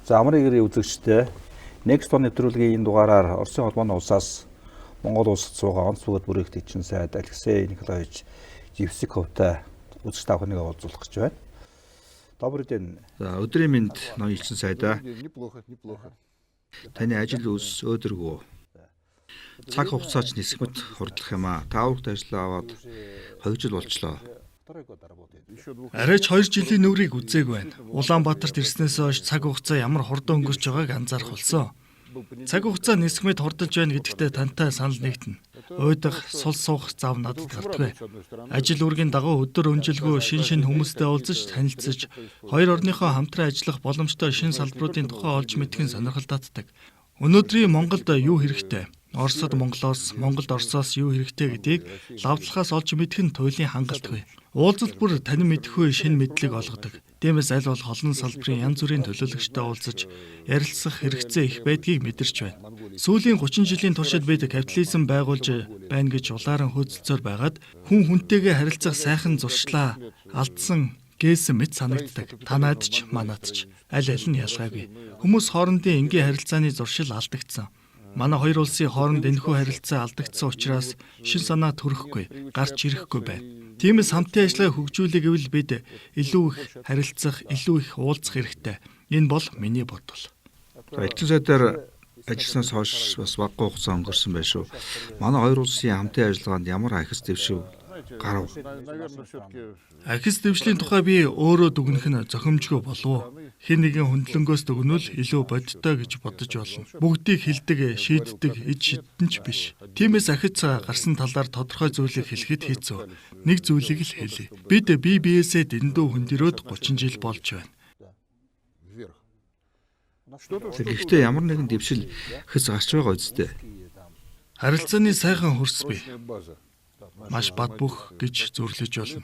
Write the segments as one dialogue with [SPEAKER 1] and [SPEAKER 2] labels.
[SPEAKER 1] За амар игэрийн үзэгчтэй Next on нэвтрүүлгийн энэ дугаараар Оросын холбооны улсаас Монгол улсад суугаа онц бүгд бүрэгдэхүүн чинь сайд Алексей Николаевич Живсиковтай үзэгч тавхныг уулзуулах гэж байна. Добрый день. За өдрийн мэнд ноён элчин сайдаа. Таны ажил үс өөдрөгөө. Цаг хугацаач нисгэмт хурдлах юм аа. Та урагт ажиллаа аваад 2 жил болчлоо.
[SPEAKER 2] Арайч 2 жилийн нүрийг үзээг байна. Улаанбаатарт ирснээс хойш цаг хугацаа ямар хурдан өнгөрч байгааг анзаарах болсон. Цаг хугацаа нисгэмэд хурдж байна гэдэгтээ тантай санал нэгтэн. Уйдах, сул суух зав надад гардаггүй. Ажил үргийн дагуу өдөр өнжилгөө шин хүмүүстэй уулзаж, танилцж, хоёр орныхоо хамтран ажиллах боломжтой шин салбаруудын тухай олж мэдхэн сонирхол татдаг. Өнөөдрийн Монголд юу хэрэгтэй? Оросд Монголоос, Монголд Оросоос юу хэрэгтэй гэдгийг лавдлахаас олж мэдхэн туйлын хангалтгүй. Уулзалт бүр танин мэдхгүй шинэ мэдлэг олгодог. Тиймээс аль болох олон салбарын янз бүрийн төлөөлөгчтэй уулзаж, ярилцах хэрэгцээ их байдгийг мэдэрч байна. Сүүлийн 30 жилийн туршид бид капитализм байгуулж байна гэж улааран хөөцөлцөөр байгаад хүн хүнтэйгээ харилцах сайхан зуршлаа алдсан гээсэн мэт санагддаг. Танаад ч манаад ч аль нь ялгаагүй. Хүмүүс хоорондын энгийн харилцааны зуршил алдагдсан. Манай хоёр улсын хооронд энэхүү харилцаа алдагдсан учраас шин санаа төрөхгүй, гарч ирэхгүй байна. Тиймээс хамтын ажиллагаа хөгжүүлэх гэвэл бид илүү их харилцах, илүү их уулзах хэрэгтэй. Энэ бол миний бодол.
[SPEAKER 1] Элчин сайдаар ажилласнаас хойш бас багагүй хугацаа өнгөрсөн байна шүү. Манай хоёр улсын хамтын ажиллагаанд ямар ахис дэвшив гарав?
[SPEAKER 2] Ахис дэвшлийн тухай би өөрөө дүгнэх нь зохимжгүй болов. Хэн нэгэн хөндлөнгөөс дүгнвэл илүү бодтой гэж бодож болно. Бүгдийг хилдэг, шийддэг, эд шидтэн ч биш. Тиймээс ахиц гарсан талаар тодорхой зүйлийг хэлэхэд хэцүү. Нэг зүйлийг л хэлье. Бид бие биесээ дэндүү хөндөрөөд 30 жил болж байна.
[SPEAKER 1] Гэхдээ ямар нэгэн дэвшил хэс гарч байгаа үстэй.
[SPEAKER 2] Харилцааны сайхан хөрс бий. Маш бат бөх гэж зөвлөж болно.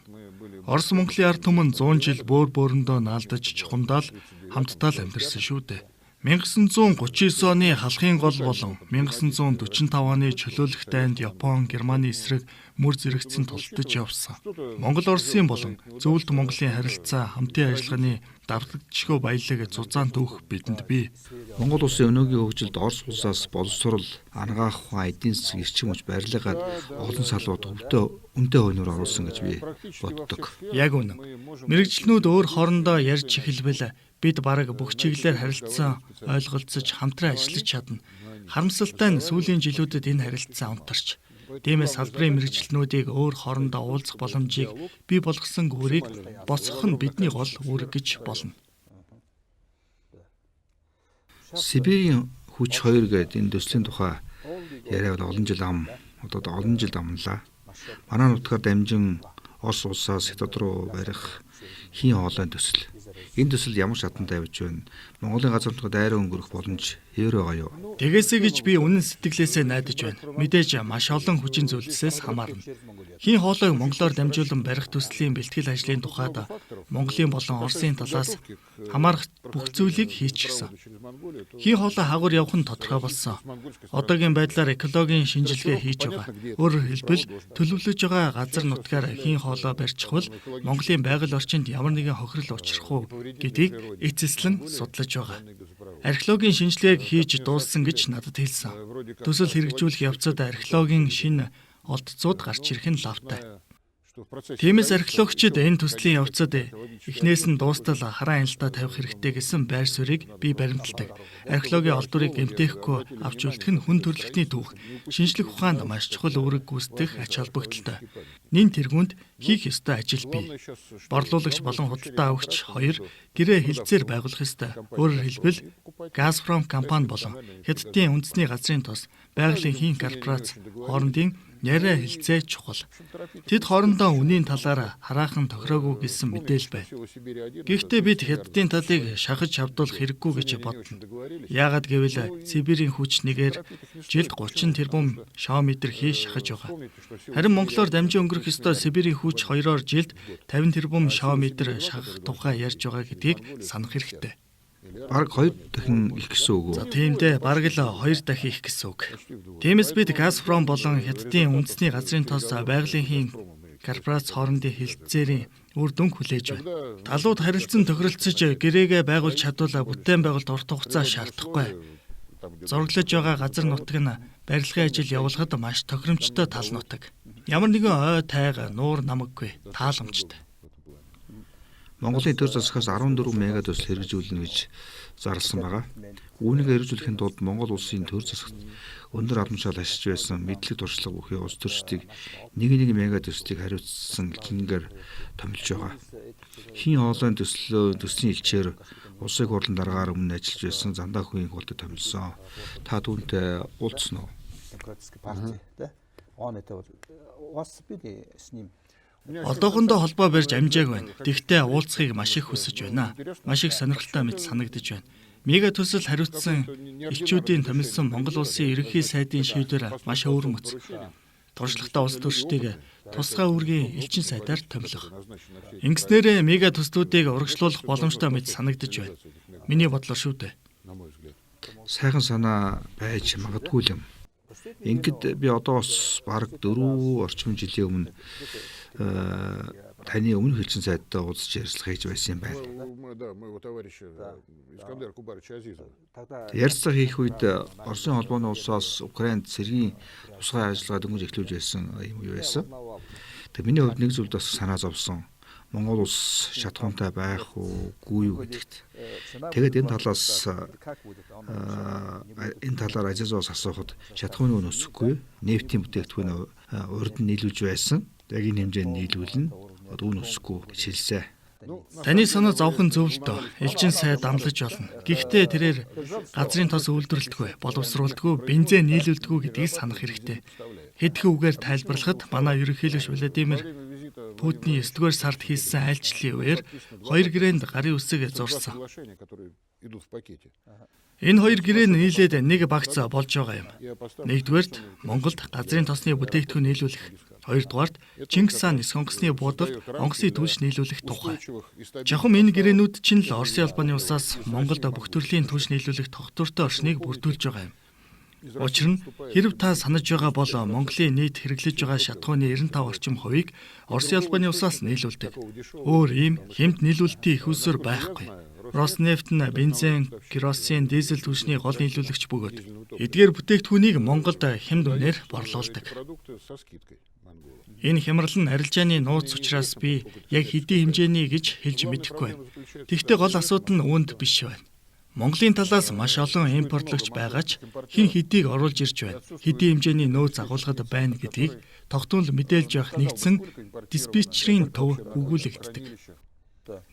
[SPEAKER 2] Орос Монголын ард түмэн 100 жил бөөрөндөө наалдаж чухамдаал хамтдаа л амьдарсан шүү дээ. 1939 оны халахын гол болон 1945 оны чөлөөлөх дайнд Япон, Германы эсрэг мөр зэрэгцэн тулдаж явсан. Монгол Оросын болон зөвлөлт Монголын харилцаа хамтын ажиллагааны давтагдчихгүй баялаг зузаан түүх бидэнд бий.
[SPEAKER 1] Монгол улсын өнөөгийн хөгжилд Орос улсаас боловсрол, анагаах ухаан, эдийн засаг, эрчим хүч барилгаад олон салбарт үнэтэй хойноор оруулсан гэж би боддог.
[SPEAKER 2] Яг үнэн. Мэргэжлэнүүд өөр хоорондоо ярьж эхэлбэл бид бараг бүх чиглэлээр харилцан ойлголцож хамтран ажиллаж чадна. Харамсалтай нь сүүлийн жилүүдэд энэ харилцаа унтарч. Тиймээс салбарын мэргэжлэнүүдийг өөр хоорондоо уулзах боломжийг бий болгосон гүрийг босгох нь бидний гол үүрэг гэж болно.
[SPEAKER 1] Сибирийн хүч 2 гэдэг энэ төслийн тухай яриад олон жил амнлаа. Манай нутгаар дамжин Орос улсаас Хятад руу барих хийн хоолойн төсөл. Энэ төсөл ямар шатанд тавьж байна? Монголын газар нутгад дайраа өнгөрөх боломж хэр байгаа юу?
[SPEAKER 2] Тэгээсэй гэж би үнэн сэтгэлээсээ найдаж байна. Мэдээж маш олон хүчин зүйлсээс хамаарна. Хийн хоолойг монголоор дамжуулан барих төслийн бэлтгэл ажлын тухайд Монголын болон Оросын талаас хамаарах бүх зүйлийг хийчихсэн. Хийн хоолой хагуур явах нь тодорхой болсон. Одоогийн байдлаар экологийн шинжилгээ хийж байгаа. Өөрөөр хэлбэл төлөвлөж байгаа газар нутгаар хийн хоолой барьчихвал Монголын байгаль орчинд ямар нэгэн хохирол учрах уу гэдгийг эцэслэн судлаж байгаа. Археологийн шинжилгээг хийж дууссан гэж надад хэлсэн. Төсөл хэрэгжүүлэх явцад археологийн шинэ олдцууд гарч ирэх нь лавтай. Тиймээс археологчид энэ төслийн явцад эхнээс нь дуустал хараа анилтаа тавих хэрэгтэй гэсэн байр суурийг би баримталдаг. Археологийн олдврыг гэмтээхгүй авч үлдэх нь хүн төрөлхтний түүх, шинжлэх ухаанд маш чухал үүрэг гүйцэтгэх ач холбогдолтой. Нин тэргуунд хийх ёстой ажил бий. Борлуулагч болон худалдаа авагч хоёр гэрээ хилцээр байгуулах ёстой. Өөрөөр хэлбэл Газпром компани болон Хятадын үндэсний газрын тус байгалийн хийн корпорац хоорондын яриа хэлцээ чухал. Тэд хоорондоо үнийн талаар хараахан тохироогүй гэсэн мэдээлэл байна. Гэхдээ бид Хятадын талыг шахаж шавдуулах хэрэггүй гэж бодно. Яагаад гэвэл Сибирийн хүч нэгээр жилд 30 тэрбум шаометр хийж шахаж байгаа. Харин Монголоор дамжин өнгөрөх ёстой Сибирийн хүч 2-оор жилд 50 тэрбум шаометр шахах тухай ярьж байгаа гэдгийг санах хэрэгтэй.
[SPEAKER 1] Бараг 2 дахин их гэсэн үг үү?
[SPEAKER 2] За тийм дээ, бараг л 2 дахин их гэсэн үг. Тиймээс бид Газпром болон Хятадын үндэсний газрын тос байгалийн хийн корпорац хоорондын хэлтцээрийн үр дүнг хүлээж байна. Талууд харилцан тохиролцож гэрээгээ байгуулж чадвал бүтээн байгуулалт урт хугацаа шаардахгүй. Зураглаж байгаа газар нутаг нь барилгын ажил явуулахад маш тохиромжтой тал нутаг. Ямар нэгэн ой тайга нуур намаггүй тааламжтай.
[SPEAKER 1] Монголын төр засгаас 14 мега төсөл хэрэгжүүлнэ гэж зарласан байгаа. Үүнийг хэрэгжүүлэхийн тулд Монгол улсын төр засагт өндөр алмшаал ашиж байсан мэдлэг туршлага бүхий улс төрчдийг 1 мега төслийг хариуцсан гингээр томилж байгаа. Хин хоолойн төслийн элчээр улсыг хурлан дараагаар өмнө ажиллаж байсан Зандаа хүүгийн хуултад томилсон. Та түүнтэй уулзсан уу?
[SPEAKER 2] Одоохондоо холбоо барьж амжааг байна. Тэгвэл уулзахыг маш их хүсэж байна. Маш их сонирхолтой мэт санагдаж байна. Мега төсөл хариуцсан элчүүдийн томилсон Монгол улсын ерөнхий сайдын шийдвэр маш өвөрмөц. Туршлагатай улс төрчдийг тусгай үүргийн элчин сайдаар томилох. Ингэснээр мега төслүүдийг урагшлуулах боломжтой мэт санагдаж байна. Миний бодлоор шүү дээ.
[SPEAKER 1] Сайхан санаа байж магадгүй юм. Ингээд би одоос бараг 4 орчим жилийн өмнө таны өмнө хэлсэн сайдтай уулзч ярилцлага хийж байсан юм байна. Ярилцлага хийх үед Оросын холбооны улсаас Украинд цэргийн тусгай ажиллагаа дөнгөж эхлүүлж байсан юм уу байсан. Тэг миний хувьд нэг зүйлд бас санаа зовсон. Монгол улс шатхуунтай байх уугүй юу гэдэгт. Тэгээд энэ талаар ажиалаас асуухад шатхууны өн өсөхгүй, нефтийн бүтээгдэхүүн урд нь нийлүүлж байсан. Яг энэ хэмжээнд нийлүүлнэ. Өн өсөхгүй гэж хэлсэн.
[SPEAKER 2] Таны санаа зовхон зөв л дөө. Элчин сайд амлаж болно. Гэхдээ тэрээр газрын тос үйлдвэрлэдэггүй, боловсруулдаггүй, бензин нийлүүлдэггүй гэдгийг санах хэрэгтэй. Хэдхэн үгээр тайлбарлахад манай ерөнхийлөгч Владимир Путиний 9-р сард хийсэн айлчлалын үеэр 2 гэрээнд гарын үсэг зурсан. Энэ 2 гэрээн нийлээд нэг багц болж байгаа юм. Нэгдүгээрт Монголд газрын тосны бүтээгдэхүүн нийлүүлэх. Хоёрдугаарт Чингис хаан эс онгоцны буудалд онгоцны түлш нийлүүлэх тухай. Жахам энэ гэрээнүүд чинь л Оросын албаны улсаас Монголд бүх төрлийн түлш нийлүүлэх тогтвортой орчныг бүрдүүлж байгаа юм. Учир нь хэрэв та санаж байгаа бол Монголын нийт хэрэглэж байгаа шатхууны 95 орчим хувийг Оросын албаны улсаас нийлүүлдэг. Өөр ийм хэмт нийлүүлэлтийн их усүр байхгүй. Роснефть нь бензин, керосин, дизель түлшний гол нийлүүлэгч бөгөөд эдгээр бүтээгдэхүүнийг Монголд хямд үнээр борлуулдаг. Энэ хямрал нь арилжааны нууц учраас би яг хэдийн хэмжээний гэж хэлж мэдэхгүй байна. Тэгвэл гол асуудал нь үүнд биш байна. Монголын талаас маш олон импортлогч байгаа ч хэн хэдийг оруулж ирж байна. Хэдийн хэмжээний нөөц агуулгад байна гэдгийг тогтмол мэдээлж явах нэгдсэн диспетчерийн төв өгүүлэгддэг.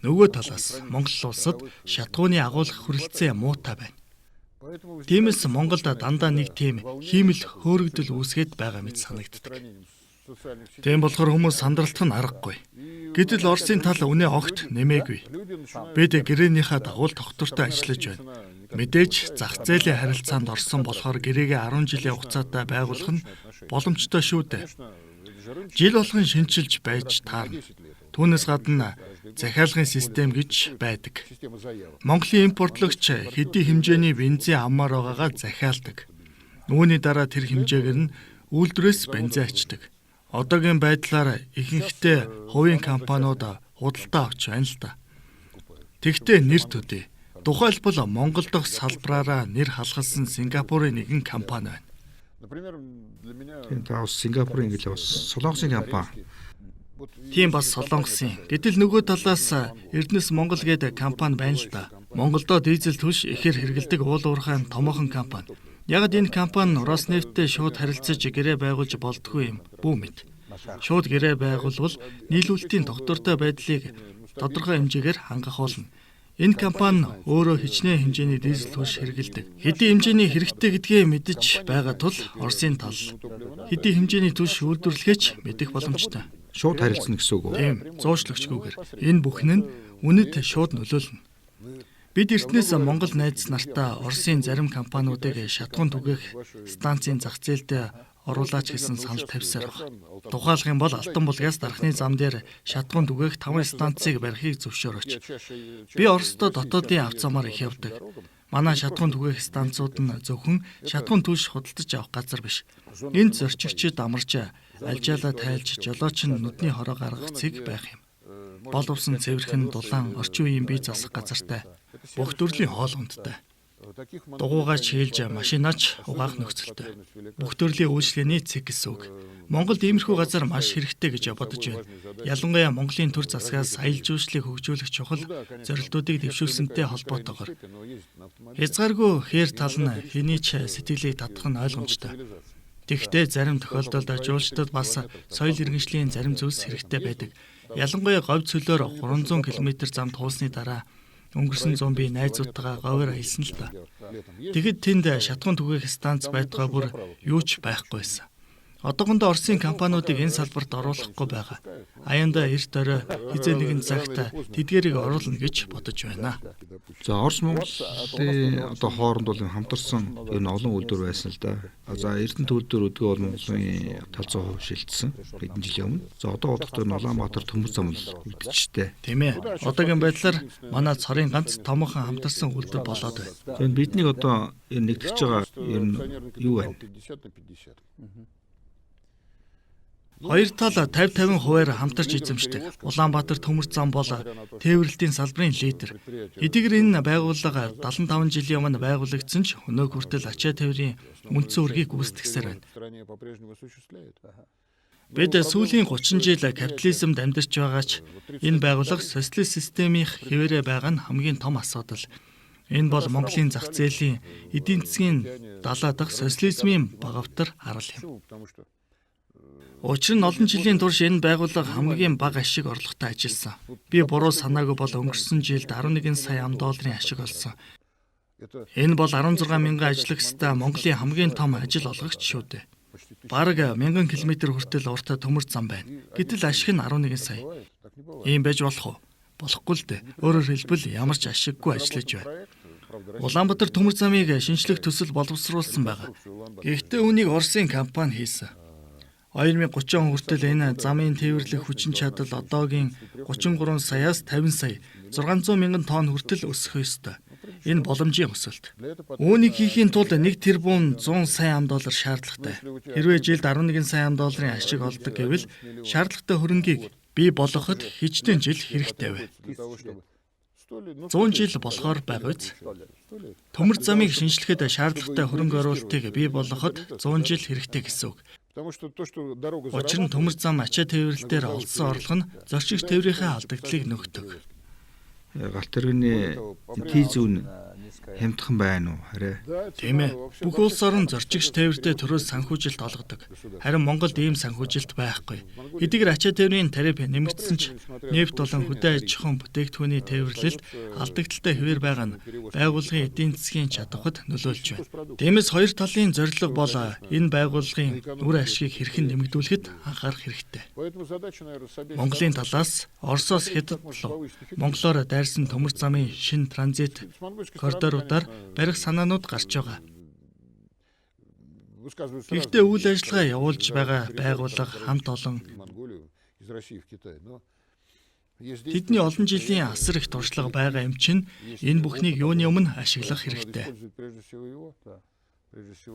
[SPEAKER 2] Нөгөө талаас Монгол улсад шатхууны агуулгах хүрэлцээ муутай байна. Тиймээс Монголд дандаа нэг тийм хиймэл хөөрөгдөл үүсгээд байгаа мэт санагддаг. Тийм болохоор хүмүүс сандралтах нь аргагүй. Гэтэл Оросын тал үнэ огт нэмээгүй. Бид гэрээнийхээ дагуу тогтвортой ажиллаж байна. Мэдээж зах зээлийн харилцаанд орсон болохоор гэрээгээ 10 жилийн хугацаатай байгуулах нь боломжтой шүү дээ. Жил болгон шинжилж байж таарна. Түүнээс гадна захиалгын систем гэж байдаг. Монголын импортлогч хэдийн хэмжээний бензин авмаар байгаагаа захиалдаг. Үүний дараа тэр хэмжээгээр нь үйлдвэрээс бензин ачдаг. Одоогийн байдлаар ихэнхдээ хувийн компаниуд худалдаа авч байна л да. Тэгвэл нэр төдий. Тухайлбал Монгол дахь салбараараа нэр халахсан Сингапурын нэгэн компани байна.
[SPEAKER 1] Тийм таус Сингапурын ингээл бас Солонгосын компани.
[SPEAKER 2] Тийм бас Солонгосын. Гэтэл нөгөө талаас Эрдэнэс Монгол гэдэг компани байна л да. Монголдо дизель түлш ихээр хэрэгэлдэг уул уурхайн томоохон компани. Яг энэ компани Роснефттэй шууд харилцаж гэрээ байгуулж болдгүй юм. Бүү мэд. Шууд гэрээ байгуулвал нийлүүлэлтийн тогтвортой байдлыг тодорхой хэмжээгээр хангах болно. Энэ компани өөрөө хичнээн хэмжээний дизель түлш хэрэгэлдэг. Хэдийн хэмжээний хэрэгтэй гэдгээ мэдэж байгаа тул Оросын тал хэдийн хэмжээний түлш үйлдвэрлэхэж мэдэх боломжтой.
[SPEAKER 1] Шууд харилцана гэсэн үг үү?
[SPEAKER 2] Тийм, зуушлогчгүйгээр. Энэ бүхэн нь үнэт шууд нөлөөлнө. Бид Эрдэнэс Монгол найз нартаа Оросын зарим компаниудыг шатхуун түгээх станцын зах зээлд оруулаач гэсэн санал тавьсаар байна. Тухайлх юм бол Алтан булгаас дархны зам дээр шатхуун түгээх 5 станцыг барихыг зөвшөөрөөч. Би Оросдо дотоодын авцамаар их явдаг. Манай шатхуун түгээх станцууд нь зөвхөн шатхуун түлш худалдаж авах газар биш. Энд зорчигчид амарч альжаалаа тайлж жолооч нь нүдний хороо гаргах цэг байх юм. боловсон цэвэрхэн дулаан орчин үеийн бие засах газартай, бүх төрлийн хоол хүндтэй. Дугуйгаач хийлж машинаач угаах нөхцөлтэй. Бүх төрлийн үйлчлэгээний цэг гэсэн үг. Монголд иймэрхүү газар маш хэрэгтэй гэж бодож байна. Ялангуяа Монголын төр засгаас аялал жуулчлалыг хөгжүүлэх чухал зорилтуудыг дэвшүүлсэнтэй холбоотойгоор. Хязгааргүй хээр тал нь хэний ч сэтгэлийг татах нь ойлгомжтой. Тэгэхдээ зарим тохиолдолд жуулчдад бас соёл иргэншлийн зарим зүйлс хэрэгтэй байдаг. Ялангуяа говь цөлөөр 300 км зам туулсны дараа өнгөрсөн зун би найзуудтайгаа говьор аялсан л та. Тэгэд тэнд шатхуун түгээх станц байтугай бүр юу ч байхгүй байсан. Одоохондоо Оросын компаниудыг энэ салбарт оруулахгүй байгаа. Аяанда эрт орой хизээ нэгэн цагт тэдгээрийг оруулна гэж бодож байна.
[SPEAKER 1] За Орос Монголын одоо хооронд бол хамтарсан ер нь олон үйлдвэр байсан л да. За Эрдэнэт үйлдвэр өдгөө бол Монголын 500% шилжсэн хэдэн жилийн өмнө. За одоо бодохдоо Улаанбаатар төмөр зам л үлдчихтэй.
[SPEAKER 2] Тийм ээ. Одоогийн байдлаар манай цорын ганц томоохон хамтарсан үйлдвэр болоод байна.
[SPEAKER 1] За бидний одоо нэгтгэж байгаа ер нь юу вэ?
[SPEAKER 2] Хоёр тал 50-50% хамтарч эзэмшдэг. Улаанбаатар төмөр зам бол тээвэрлэлтийн салбарын лидер. Хэдийгээр энэ байгууллага 75 жилийн өмнө байгуулагдсан ч өнөө хүртэл ачаа тээврийн үндсэн үргийг гүйцэтгэсээр байна. Бид сүүлийн 30 жил капитализмд амьдарч байгаа ч энэ байгууллага социалист системийн хэвээрээ байгаа нь хамгийн том асуудал. Энэ бол Монголын зах зээлийн эдийн засгийн 70 дахь социализмын багавтар харал юм. Учир нь олон жилийн турш энэ байгууллага хамгийн бага ашиг орлоготой ажилласан. Би буруу санаагүй бол өнгөрсөн жилд 11 сая $10 ашиг олсон. Энэ бол 16 мянган ажиллагчтай Монголын хамгийн том ажил олгогч шүү дээ. Бараг 1000 км хүртэл урт төмөр зам байна. Гэтэл ашиг нь 11 сая. Ийм байж болох уу? Болохгүй л дээ. Өөрөөр хэлбэл ямар ч ашиггүй ажиллаж байна. Улаанбаатар төмөр замыг шинжлэх төсөл боловсруулсан байгаа. Гэхдээ үүнийг Оросын компани хийсэн. 2030 он хүртэл энэ замын тээвэрлэх хүчин чадал одоогийн 33 саяас 50 сая 600 мянган тонн хүртэл өсөх ёстой. Энэ боломжийн өсөлт. Үүнийг хийхийн тулд 1 тэрбум 100 сая $100 шаардлагатай. Хэрвээ жилд 11 сая $100 ашиг олдог гэвэл шаардлагатай хөрөнгийг бий болгоход хэчнээн жил хэрэгтэй вэ? 100 жил болохоор байгаа биз? Төмөр замыг шинжлэхэд шаардлагатай хөрөнгө оруулалтыг бий болгоход 100 жил хэрэгтэй гэсэн үг. Учир нь төмөр зам ачаа тээвэрлэлээр олсон орлого нь зорчигч тээврийнхээ алдагдлыг нөхдөг.
[SPEAKER 1] Галт тэрэгний тийз үн хямдхан байна уу? Хараа.
[SPEAKER 2] Тийм ээ. Бүх улс орон зорчигч тээвэртэй төрөөс санхүүжилт олгодог. Харин Монголд ийм санхүүжилт байхгүй. Хэдийгээр ачаа тээврийн тариф нэмэгдсэн ч нефт болон хөдөө аж ахуйн бүтээгдэхүүний тээвэрлэлд алдагдaltaй хэвээр байгаа нь байгууллагын эдийн засгийн чадварт нөлөөлж байна. Тиймээс хоёр талын зорилго бол энэ байгууллагын үр ашгийг хэрхэн нэмэгдүүлэхэд анхаарах хэрэгтэй. Монголын талаас Оросоос Хятад руу монголоор дайрсан төмөр замын шинэ транзит коридоруудаар барих санаанууд гарч байгаа. Гэхдээ үйл ажиллагаа явуулж байгаа байгууллага хамт олон тэдний олон жилийн асар их туршлага байгаа юм чинь энэ бүхнийг юуны өмнө ашиглах хэрэгтэй.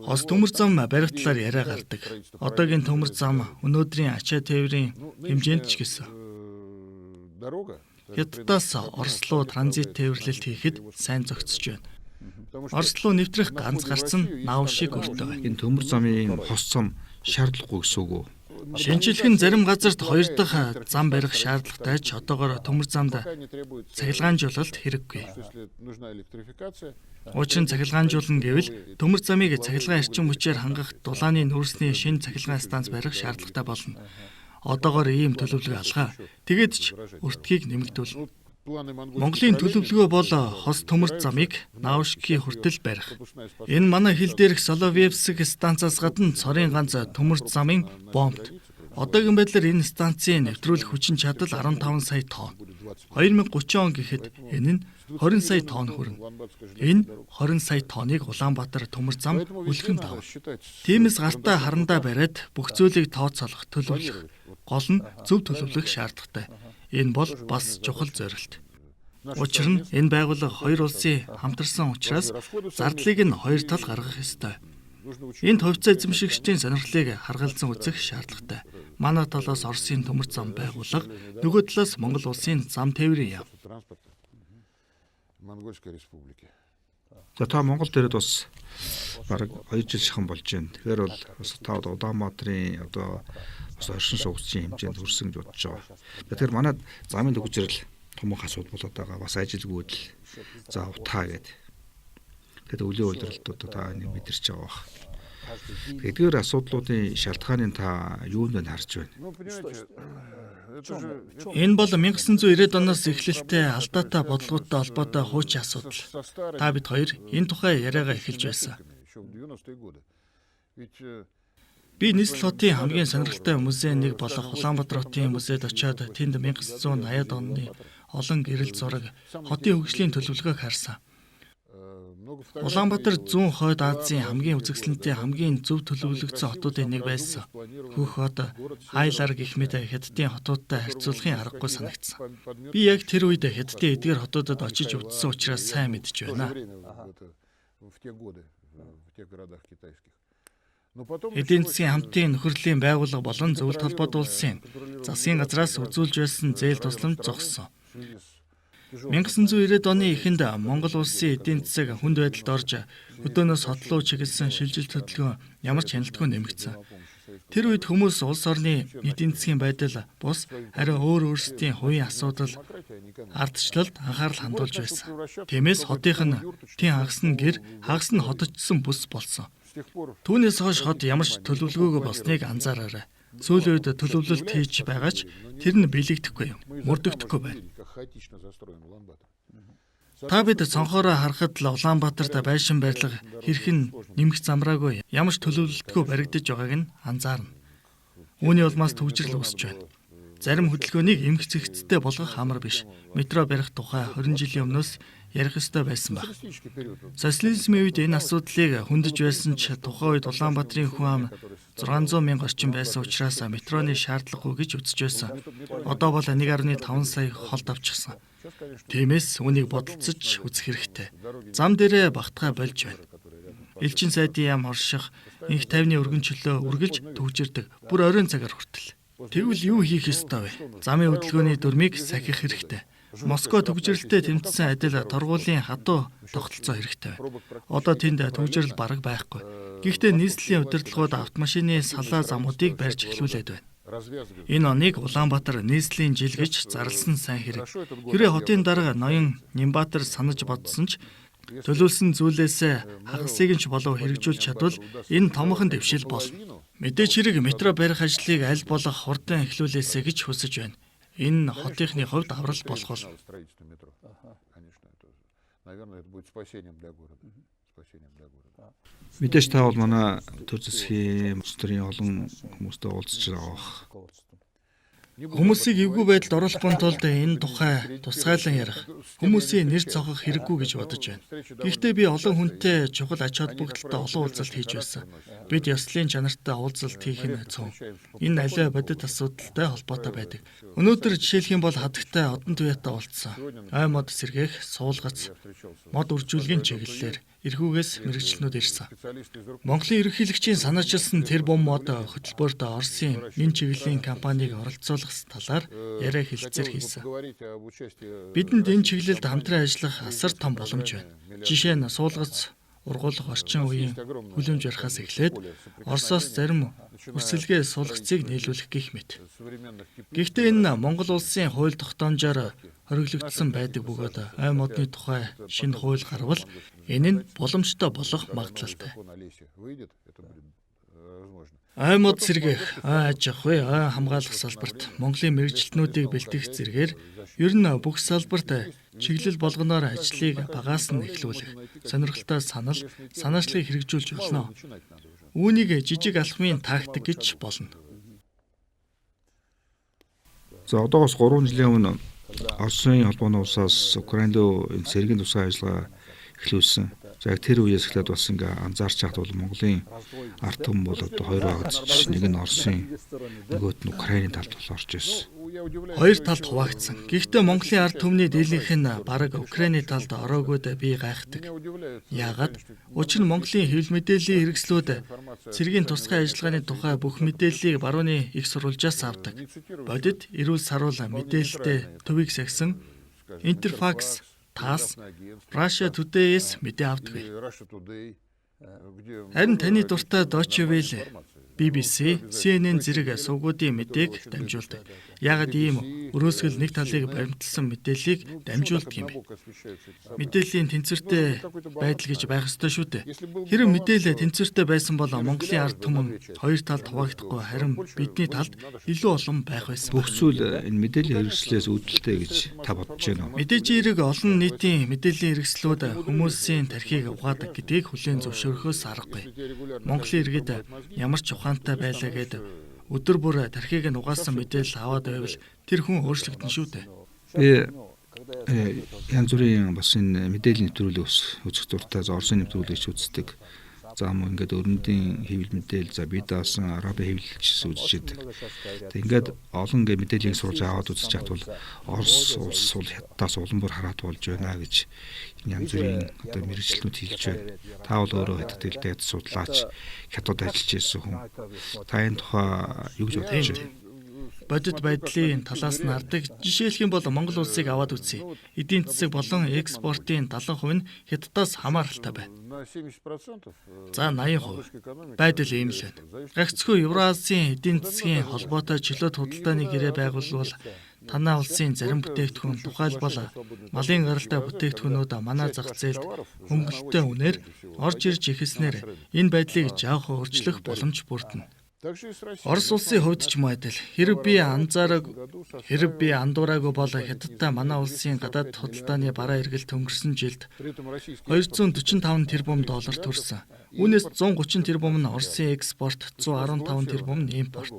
[SPEAKER 2] Хос төмөр зам барих талаар яриа гардаг. Одоогийн төмөр зам өнөөдрийн ачаа тээврийн хэмжээнд ч гэсэн. Хятадаас Орос руу транзит тээвэрлэлт хийхэд сайн зохицож байна. Орос руу нэвтрэх ганц гарцсан нав шиг өртөө байна.
[SPEAKER 1] Энэ төмөр замын хос зам шаардлагагүй гэсэн үг үү?
[SPEAKER 2] Шинжилхэн зарим газарт 2 дахь зам барих шаардлагатай ч одоогоор төмөр замд цахилгаанжуулалт хэрэггүй. Учир нь цахилгаанжуулна гэвэл төмөр замыг цахилгаан эрчим хүчээр хангах дулааны нүүрсний шинэ цахилгаан станц барих шаардлагатай болно. Одоогоор ийм төлөвлөгөө алгаа. Тэгээд ч өртгийг нэмэгдүүлнэ. Монголын төлөвлөгөө бол хос төмөр замыг Наушки хүртэл барих. Энэ манай хил дээрх Соловьевск станцаас гадна цорын ганц төмөр замын бомбт. Одоогийн байдлаар энэ станцын нэвтрүүлэх хүчин чадал 15 сая тонн. 2030 он гэхэд энэ нь 20 сая тонн хүрнэ. Энэ 20 сая тонныг Улаанбаатар төмөр зам үлхэн давна. Тиймээс гартаа харандаа бариад бүх зүйлийг тооцоолох, төлөвлөх, гол нь зөв төлөвлөх шаардлагатай. Энэ бол бас чухал зорилт. Учир нь энэ байгууллага хоёр улсын хамтарсан учраас зардлыг нь хоёр тал гаргах ёстой. Энд хувьцаа эзэмшигчдийн сонирхлыг харгалзан үзэх шаардлагатай. Манай талаас Оросын төмөр зам байгуулга, нөгөө талаас Монгол улсын зам тээврийн яв.
[SPEAKER 3] Монгольской республики.
[SPEAKER 1] За та Монгол дээрээ бас бараг 2 жил шахан болж байна. Тэгэхээр бол бас та Улаанбаатарын одоо бас оршин суугчийн хэмжээнд хүрсэн гэж бодож байгаа. Тэгэхээр манайд замын төгжрөл томхон асуудал болоод байгаа. Бас ажилгүйд л за утаа гэдэг. Тэгээд өвлийн үйлдвэрлэлтүүд та нэг мэдэрч байгаа бах. Эдгээр асуудлуудын шалтгааныг та юунд нь харж байна?
[SPEAKER 2] Энэ бол 1990-ад оноос эхлэлтэй алдаатай бодлоготой холбоотой хуучин асуудал. Та бид хоёр энэ тухай яриагаа эхэлж байсан. Би нийслэл хотын хамгийн сонирхолтой музейн нэг болох Улаанбаатар хотын музейд очиод тэнд 1980-ад оны олон гэрэл зураг, хотын хөгжлийн төлөвлөгөөг харсан. Улаанбаатар зүүн хойд Азийн хамгийн үзэсгэлэнтэй хамгийн зөв төлөвлөгдсөн хотуудын нэг байсан. Хөх хот Хайлар гэх мэт Хятадын хотуудтай харьцуулахын аргагүй санагдсан. Би яг тэр үед Хятадын эдгээр хотуудад очиж үзсэн учраас сайн мэдж байна. Эдийн засгийн хамтын нөхөрлөлийн байгууллага болон зөвлөлт холбоот улсын засгийн газраас үзүүлж байсан зээл тусламж зогссон. 1990-ад оны эхэнд Монгол улсын эдийн засаг хүнд байдалд орж өдөөнөөс хот руу чиглэсэн шилжилт хөдөлгөөн ямар ч хяналтгүй нэмэгдсэн. Тэр үед хүмүүс улс орны эдийн засгийн байдал бус арай өөр өөрсдийн хувийн асуудал ардчлалд анхаарал хандуулж байсан. Тиймээс хотынх нь тийм хагас нь гэр, хагас нь хоточсон бүс болсон. Түүнээс хойш хот ямар ч төлөвлөгөөгүй болсныг анзаараарай. Сүүлийн үед төлөвлөлт хийж байгаа ч тэр нь биелэгдэхгүй юм, мөрдөгдөхгүй байна. Та бид цонхоороо харахад л Улаанбаатарт байшин барилга хэрхэн нэмэх замраагүй ямар ч төлөвлөлтгүй баригдаж байгааг нь анзаарна. Үүний улмаас төвжирэл үүсэж байна. Зарим хөдөлгөөнийг эмх зэгцтэй болгох амар биш. Метро барих тухай 20 жилийн өмнөөс ярих ёстой байсан баг. Социализмын үед энэ асуудлыг хөндөж байсан ч тухайн үед Улаанбаатарын хүн ам 600 мянга орчим байсан учраас метроны шаардлагагүй гэж үзэж байсан. Одоо бол 1.5 сая холд авчихсан. Тиймээс үүнийг бодолцож үзэх хэрэгтэй. Зам дээрээ багтахаа болж байна. Элчин сайдын яам хорших, инх тайвны өргөн чөлөө үргэлж төвжирдэг. Бүр оройн цагаар хүртэл. Тэгвэл юу хийх ёстой вэ? Замын хөдөлгөөний дүрмийг сахих хэрэгтэй. Москва төвжирэлтэй тэмцсэн адил торгуулийн хатуу тогтолцоо хэрэгтэй. Одоо тэнд төвжирэл бараг байхгүй. Гэхдээ нийслэлийн удирдлагууд автомашины салаа замуудыг барьж эхлүүлээд байна. Энэ оныг Улаанбаатар нийслэлийн жил гэж зарласан сайн хэрэг. Хэрэг хотын дарга ноён Нимбаатар санаж бодсон ч төлөвлөсөн зүйлээс хагасыг нь ч болов хэрэгжүүлж чадвал энэ томхон дэвшил болно. Мэдээж хэрэг метро барих ажлыг аль болох хурдан эхлүүлээсэ гэж хүсэж байна. Энэ хотынхны хувьд аврал болох бол.
[SPEAKER 1] Мэдээж та бол манай төр засгийн мөстрийн олон хүмүүстэй уулзч байгаа.
[SPEAKER 2] Хүмүүсийг эвгүй байдалд оруулахгүй тулд энэ тухай тусгайлан ярих, хүмүүсийн нэр цохох хэрэггүй гэж бодож байна. Гэхдээ би олон хүнтэй чухал ач холбогдолтой олон уулзалт хийж байсан. Бид ёслолын чанартай уулзалт хийх нь цөм. Энэ аливаа бодит асуудалтай холбоотой байдаг. Өнөөдөр жишээлх юм бол хадагтай одон туяатай уулзсан. Ой мод сэргээх, суулгац, мод үржүүлгийн чиглэлээр эрхүүгээс мэрэгчлэнүүд ирсэн. Монголын ерөнхийлөгчийн санаачилсан тэр бом мод хөтөлбөрт Оросын энэ чиглэлийн компанийг оролцуулах талаар яриа хэлэлцээр хийсэн. Бидэнд энэ чиглэлд хамтран ажиллах асар том боломж байна. Жишээ нь суулгац ургуулах орчин үеийн хүлэмж барихаас эхлээд Оросоос зарим өрсөлдөө суулгацыг нийлүүлэх гэх мэт. Гэхдээ энэ Монгол улсын хууль тогтоомжоор хориглогдсон байдаг бөгөөд ой модны тухай шинэ хууль гарвал энэ нь боломжтой болох магадлалтай. Ой мод сэргээх, ой аж ахуй, ой хамгаалах салбарт Монголын мэрэгчлэнүүдийг бэлтгэх зэргээр ер нь бүх салбарт чиглэл болгоноор ажлыг багаас нь эхлүүлэх, сонирхолтой санаачлалыг хэрэгжүүлж болно. Үүнийг жижиг алхмын тактик гэж болно.
[SPEAKER 1] За одоогоос 3 жилийн өмнө Оросын холбооны улсаас Украинд энэ сэргийн тусгай ажиллагаа эхлүүлсэн. За яг тэр үеэс эхлээд бас ингээ анзаарч хаад бол Монголын ард түмэн бол одоо хоёр багц. Нэг нь Оросын, нөгөөт нь Украиний талд бол орж ирсэн.
[SPEAKER 2] Хоёр талд хуваагдсан. Гэхдээ Монголын ард түмний дийлэнх нь бараг Украины талд ороогүйд би гайхдаг. Яагаад? Учир нь Монголын хэвлэл мэдээллийн хэрэгслүүд цэргийн тусгай ажиллагааны тухай бүх мэдээллийг барууны их сурвалжаас авдаг. Бодит эрүүл саруул мэдээлэлтэй төвийг сахисан Интерфакс, ТАСС, Russia Today-с мэдээ авдаг. Харин таны дуртай Deutsche Welle, BBC, CNN зэрэг сувгуудын мэдээг дамжуулдаг. Яагаад ийм өрөөсгөл нэг талыг баримталсан мэдээллийг дамжуулдаг юм бэ? Мэдээллийн тэнцвэртэй байдал гэж байх ёстой шүү дээ. Хэрэв мэдээлэл тэнцвэртэй байсан бол Монголын ард түмэн хоёр талд хуваагдахгүй, харин бидний талд илүү олон байх байсан.
[SPEAKER 1] Бүх зүйл энэ мэдээллийн хэрэгслээс үүдэлтэй гэж та бодож байна уу?
[SPEAKER 2] Мэдээж эерэг олон нийтийн мэдээллийн хэрэгслүүд хүмүүсийн тархийг угаадаг гэдгийг хүлээн зөвшөөрөхөөс аргагүй. Монголын иргэд ямар ч ухаантай байлаа гэд өдөр бүр тархийг нь угаасан мэдээлэл аваад байвал тэр хүн өөрчлөгдөн шүү дээ.
[SPEAKER 1] Би янз бүрийн бас энэ мэдээллийн нэвтрүүлэг үзэх дуртай Орсын нэвтрүүлэгч үздэг. За мөн ингээд өрөндийн хэвлэл мэдээлэл, за би даасан арабын хэвлэлч үзчихэд. Тэг ингээд олон ингээд мэдээллийг сурж аваад үзэж хат бол Орос улс бол хятадаас улам бүр хараат болж байна гэж янз бүрийн одоо мэргэжлүүд хэлж байна. Та бол өөрөө хятад хэлтэй судлаач, хятад ажиллаж ирсэн хүн. Та энэ тухай юу гэж бодож байна?
[SPEAKER 2] Бодит байдлын талаас нь хардаг. Жишээлх юм бол Монгол улсыг аваад үзье. Эдийн засаг болон экспортын 70% нь Хятадаас хамааралтай байна. За 80%. Байдал ийм л байна. Гагцхүү Евразийн эдийн засгийн холбоотой чөлөөт худалдааны гэрээ байгуулвал танай улсын зарим бүтээгдэхүүн, тухайлбал малын гаралтай бүтээгдэхүүнүүд манай зах зээлд хөнгөлөлттэй үнээр орж ирж ихэснээр энэ байдлыг жаах өөрчлөх боломж бүрдэнэ. Орос улсын хувьд ч мөн адил. Хэрэв би андуураагүй бол Хятадтай манай улсын гадаад худалдааны бараа эргэлт өнгөрсөн жилд $245 тэрбум төрсөн. Үүнээс $130 тэрбум нь Оросын экспорт, $115 тэрбум нь импорт.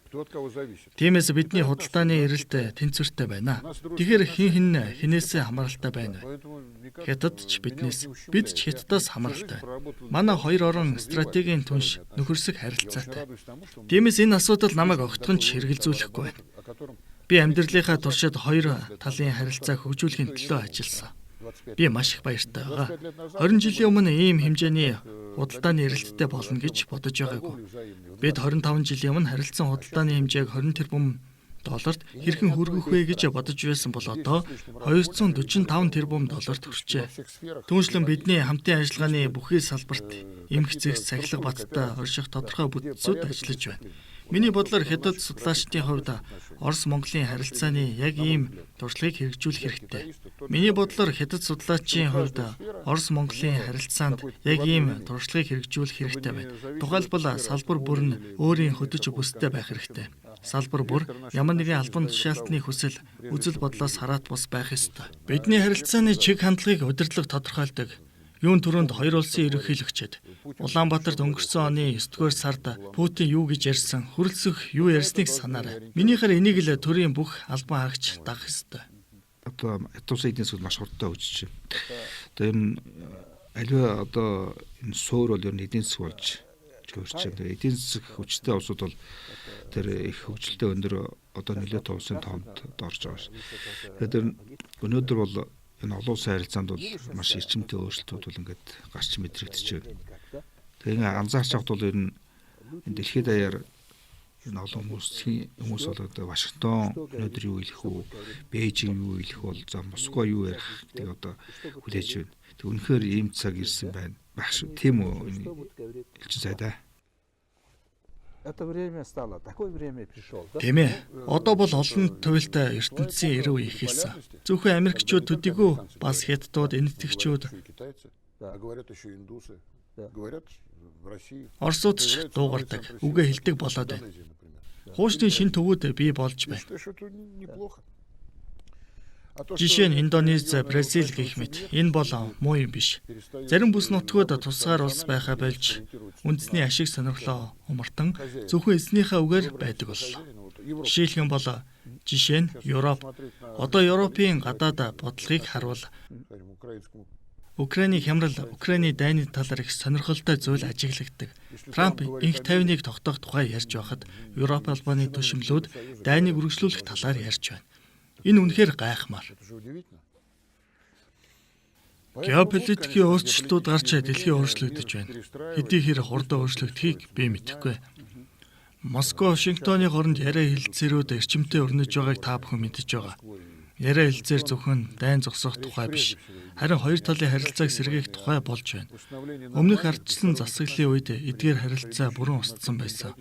[SPEAKER 2] Тиймээс бидний худалдааны эрэлт тэнцвэртэй байна. Тэгэхээр хэн хинээсээ хамааралтай байна вэ? Хятад ч биднээс, бид ч Хятадаас хамааралтай. Манай хоёр орон стратегийн түнш нөхөрсөг харилцаатай. Тиймээс энэ асуудал намайг огтхонч хэрэгэлзүүлэхгүй байна. Би амьдралынхаа туршид хоёр талын харилцааг хөгжүүлэхийн төлөө ажилласан. Би маш их баяртай байгаа. 20 жилийн өмнө ийм хэмжээний худалдааны эрэлттэй болно гэж бодож байгаагүй. Бид 25 жилийн өмнө харилцан худалдааны хэмжээг $20 тэрбум хэрхэн хүргэх вэ гэж бодож байсан бол одоо $245 тэрбум хүрчээ. Түүнчлэн бидний хамтын ажиллагааны бүхий салбарт эмх зэгс цахилга баттай орших тодорхой бүтцүүд ажиллаж байна. Миний бодлоор Хятад судлаачдын хувьд Орос-Монголын харилцааны яг ийм туршлагыг хэрэгжүүлэх хэрэгтэй. Миний бодлоор Хятад судлаачийн хувьд Орос-Монголын харилцаанд яг ийм туршлагыг хэрэгжүүлэх хэрэгтэй байна. Тухайлбал салбар бүр нь өөрийн хөдөж бүстэй байх хэрэгтэй. Салбар бүр ямар нэгэн албан тушаалтны хүсэл, үзэл бодлоос хараат бус байх ёстой. Бидний харилцааны чиг хандлагыг удирдлага тодорхойлдог. Юун түрүүнд хоёр улсын ерөнхийлөгчид Улаанбаатарт өнгөрсөн оны 9-р сард Путин юу гэж ярьсан, хүрэлцэх юу ярьсныг санаарай. Минийхээр энийг л төрийн бүх албан хаагч дагах ёстой.
[SPEAKER 1] Одоо хятадын эдийн засаг маш хурдтай хөгжиж байна. Одоо ер нь аливаа одоо энэ суур бол ер нь эдийн засаг болж хөгжиж байна. Эдийн засаг хүчтэй улсууд бол тэр их хөгжилтэй өндөр одоо нөлөөтэй улсын тоонд орж байгаа ш. Тэгэхээр өнөөдөр бол энэ олон улсын харилцаанд бол маш эрчимтэй өөрчлөлтүүд бол ингээд гарч мэдрэгдэж байна. Тэгээ анзаарч авах бол ер нь дэлхийд даяар энэ олон хүмүүс бол одоо Вашингтон өнөөдөр юу хэлэх үү, Бээжин юу хэлэх бол за Москва юу ярих гэдэг одоо хүлээж байна. Тэг үнэхээр ийм цаг ирсэн байна. Байх шүү. Тийм үү? Элчин сайдаа.
[SPEAKER 2] Тийм ээ. Одоо бол олон туйлтай ертөнцийн ирүү ихэлсэн. Зөвхөн Америкчууд төдийгүй бас Хятадууд, энэтхэгчүүд, Оросууд ч дуугардаг, үгээ хэлдэг болоод байна. Хуучны шин төвүүд бий болж байна. Жишээ нь Индонез, Бразил гэх мэт. Энэ бол муу юм биш. Зарим бүс нутгууд тусгаар улс байхаа болж үндэсний ашиг сонирхлоо умартан зөвхөн эзнийхээ үгээр байдаг боллоо. Жишээлх юм бол жишээ нь Европ. Одоо Европын гадаад бодлогыг харуул Украины хямрал Украины дайны талаар их сонирхолтой зүйл ажиглагддаг. Трамп инх тайвныг тогтоох тухай ярьж байхад Европ албаны төшмлүүд дайныг үргэлжлүүлэх талаар ярьж байна. Энэ үнэхээр гайхмаар. Геополитикийн өөрчлөлтүүд гарч дэлхий өөрчлөгдөж байна. Хэдий хэрэг хурдан өөрчлөгдөхийг би мэдэхгүй. Москва, Вашингтоны хооронд яриа хэлэлцээрүүд эрчимтэй өрнөж байгааг та бүхэн мэдэж байгаа. Яриа хэлэлцээр зөвхөн дайн зогсоох тухай биш, харин хоёр талын харилцааг сэргээх тухай болж байна. Өмнөх ардчлан засаглалын үед эдгээр харилцаа бүрэн устсан байсан.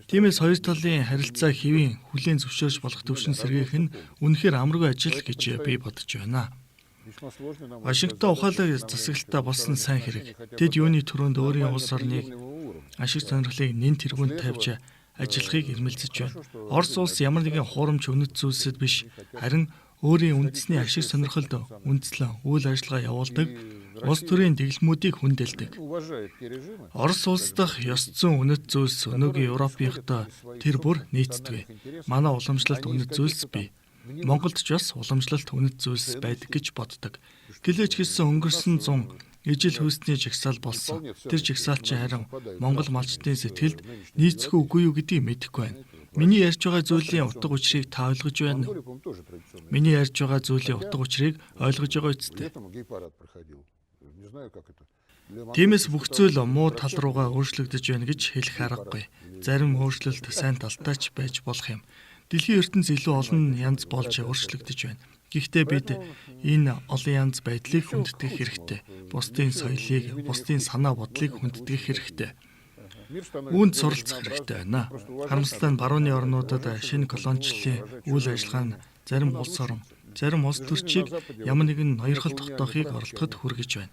[SPEAKER 2] Тиймээс хоёр талын харилцаа хэвийн хүлээн зөвшөөрж болох төвшин сэргээх нь үнэхээр амаргүй ажил гэж би бодож байна. Вашингтон ухаалаг засаглалтаа болсон сайн хэрэг. Тэд юуны төрөнд өөрийн улс орныг ашиг сонирхлыг нэн тэргуунд тавьж ажиллахыг эрмэлзэж байна. Орос улс ямар нэгэн хуурамч үнэт зүйлсэд биш, харин өөрийн үндэсний ашиг сонирхолд үндэслэн үйл ажиллагаа явуулдаг улс төрийн дэглэмүүдийг хүндэлдэг. Орос улс дахь ёс зүйн үнэт зүйлс өнөөгийн Европынхтой тэр бүр нийцдэг. Манай уламжлалт үнэт зүйлс бий. Монголд ч бас уламжлалт үнэт зүйлс байдаг гэж боддог. Гэлээч хэлсэн өнгөрсөн 100 ижил хүйсний жагсаал болсон. Тэр жагсаал чинь харин Монгол малчдын сэтгэлд нийцэх үгүй юу гэдгийг мэдэхгүй байна. Миний ярьж байгаа зүйлийн утга учирыг та ойлгож байна уу? Миний ярьж байгаа зүйлийн утга учирыг ойлгож байгаа үсттэй. Тиймээс бүх зүйл муу тал руугаа өөрчлөгдөж байна гэж хэлэх аргагүй. Зарим өөрчлөлт сайн талтай ч байж болох юм. Дэлхийн ертөнц илүү олон янз болж өөрчлөгдөж байна. Гэхдээ бид энэ олон янз байдлыг хүндэтгэх хэрэгтэй. Бусдын соёлыг, бусдын санаа бодлыг хүндэтгэх хэрэгтэй. Үүнд суралцах хэрэгтэй байна. Харамсалтай нь барууны орнуудад шинэ колоничлалын үйл ажиллагаа нь зарим улс орн, зарим улс төрчийг ямар нэгэн ноёрхол тогтоохыг оролдоход хүргэж байна.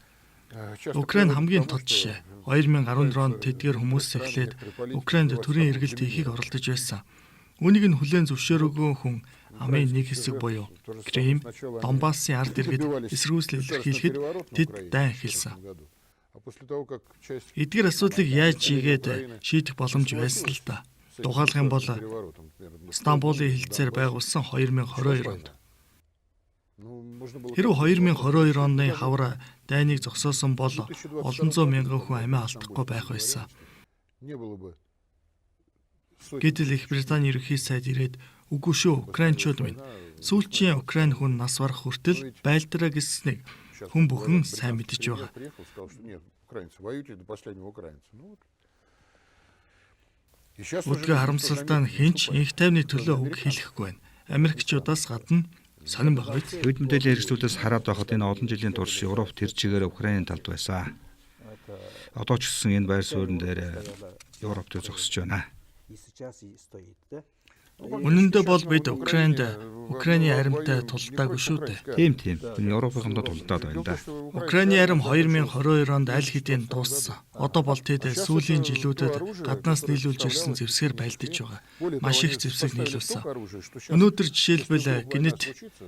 [SPEAKER 2] Украин хамгийн тод жишээ. 2014 онд тэдгээр хүмүүс эхлээд Украинд төрийн эргэлт хийхийг оролдож байсан. Үүнийг нь хүлээн зөвшөөрөөгүй хүн амын нэг хэсэг буюу Крим, Донбассын ард иргэд эсрүүцэл илэрхийлэхэд тэд дайн эхэлсэн. Эдгээр асуудлыг яаж шийгээд шийдэх боломж байсан л да. Тухайлх юм бол Стамбулын хэлцээр байгуулсан 2022 онд. Хэрвээ 2022 оны хавар дайныг зогсоосон бол олон зуун мянган хүн амиа алдахгүй байх байсан. Гэтэл Их Британий ерөнхий сайд ирээд үгүй шүү, украинчууд минь сүүлчийн Украин хүн нас барах хүртэл байлдраа гэснэг хүн бүхэн сайн мэдэж байгаа. Өдгөө харамсалтай нь хинч инх тайвны төлөө үг хэлэхгүй байна. Америкчуудаас гадна сонирн байгаа биз?
[SPEAKER 1] Үд мэдээллийн хэрэгслүүдээс хараад байхад энэ олон жилийн турш Европ тэр чигээр Украинийн талд байсан. Одоо ч гэсэн энэ байр суурин дээр Европт зогсож байна.
[SPEAKER 2] Үнэндээ бол бид Украины аримтай тулдаагүй шүү дээ.
[SPEAKER 1] Тийм. Энэ Европынхонтой тулдаад байна да.
[SPEAKER 2] Украины арим 2022 онд аль хэдийн дууссан. Одоо бол тэд сүүлийн жилүүдэд гаднаас нийлүүлж ирсэн зэвсгээр байлдаж байгаа. Маш их зэвсэг нийлүүлсэн. Өнөөдөр жишээлбэл гинэт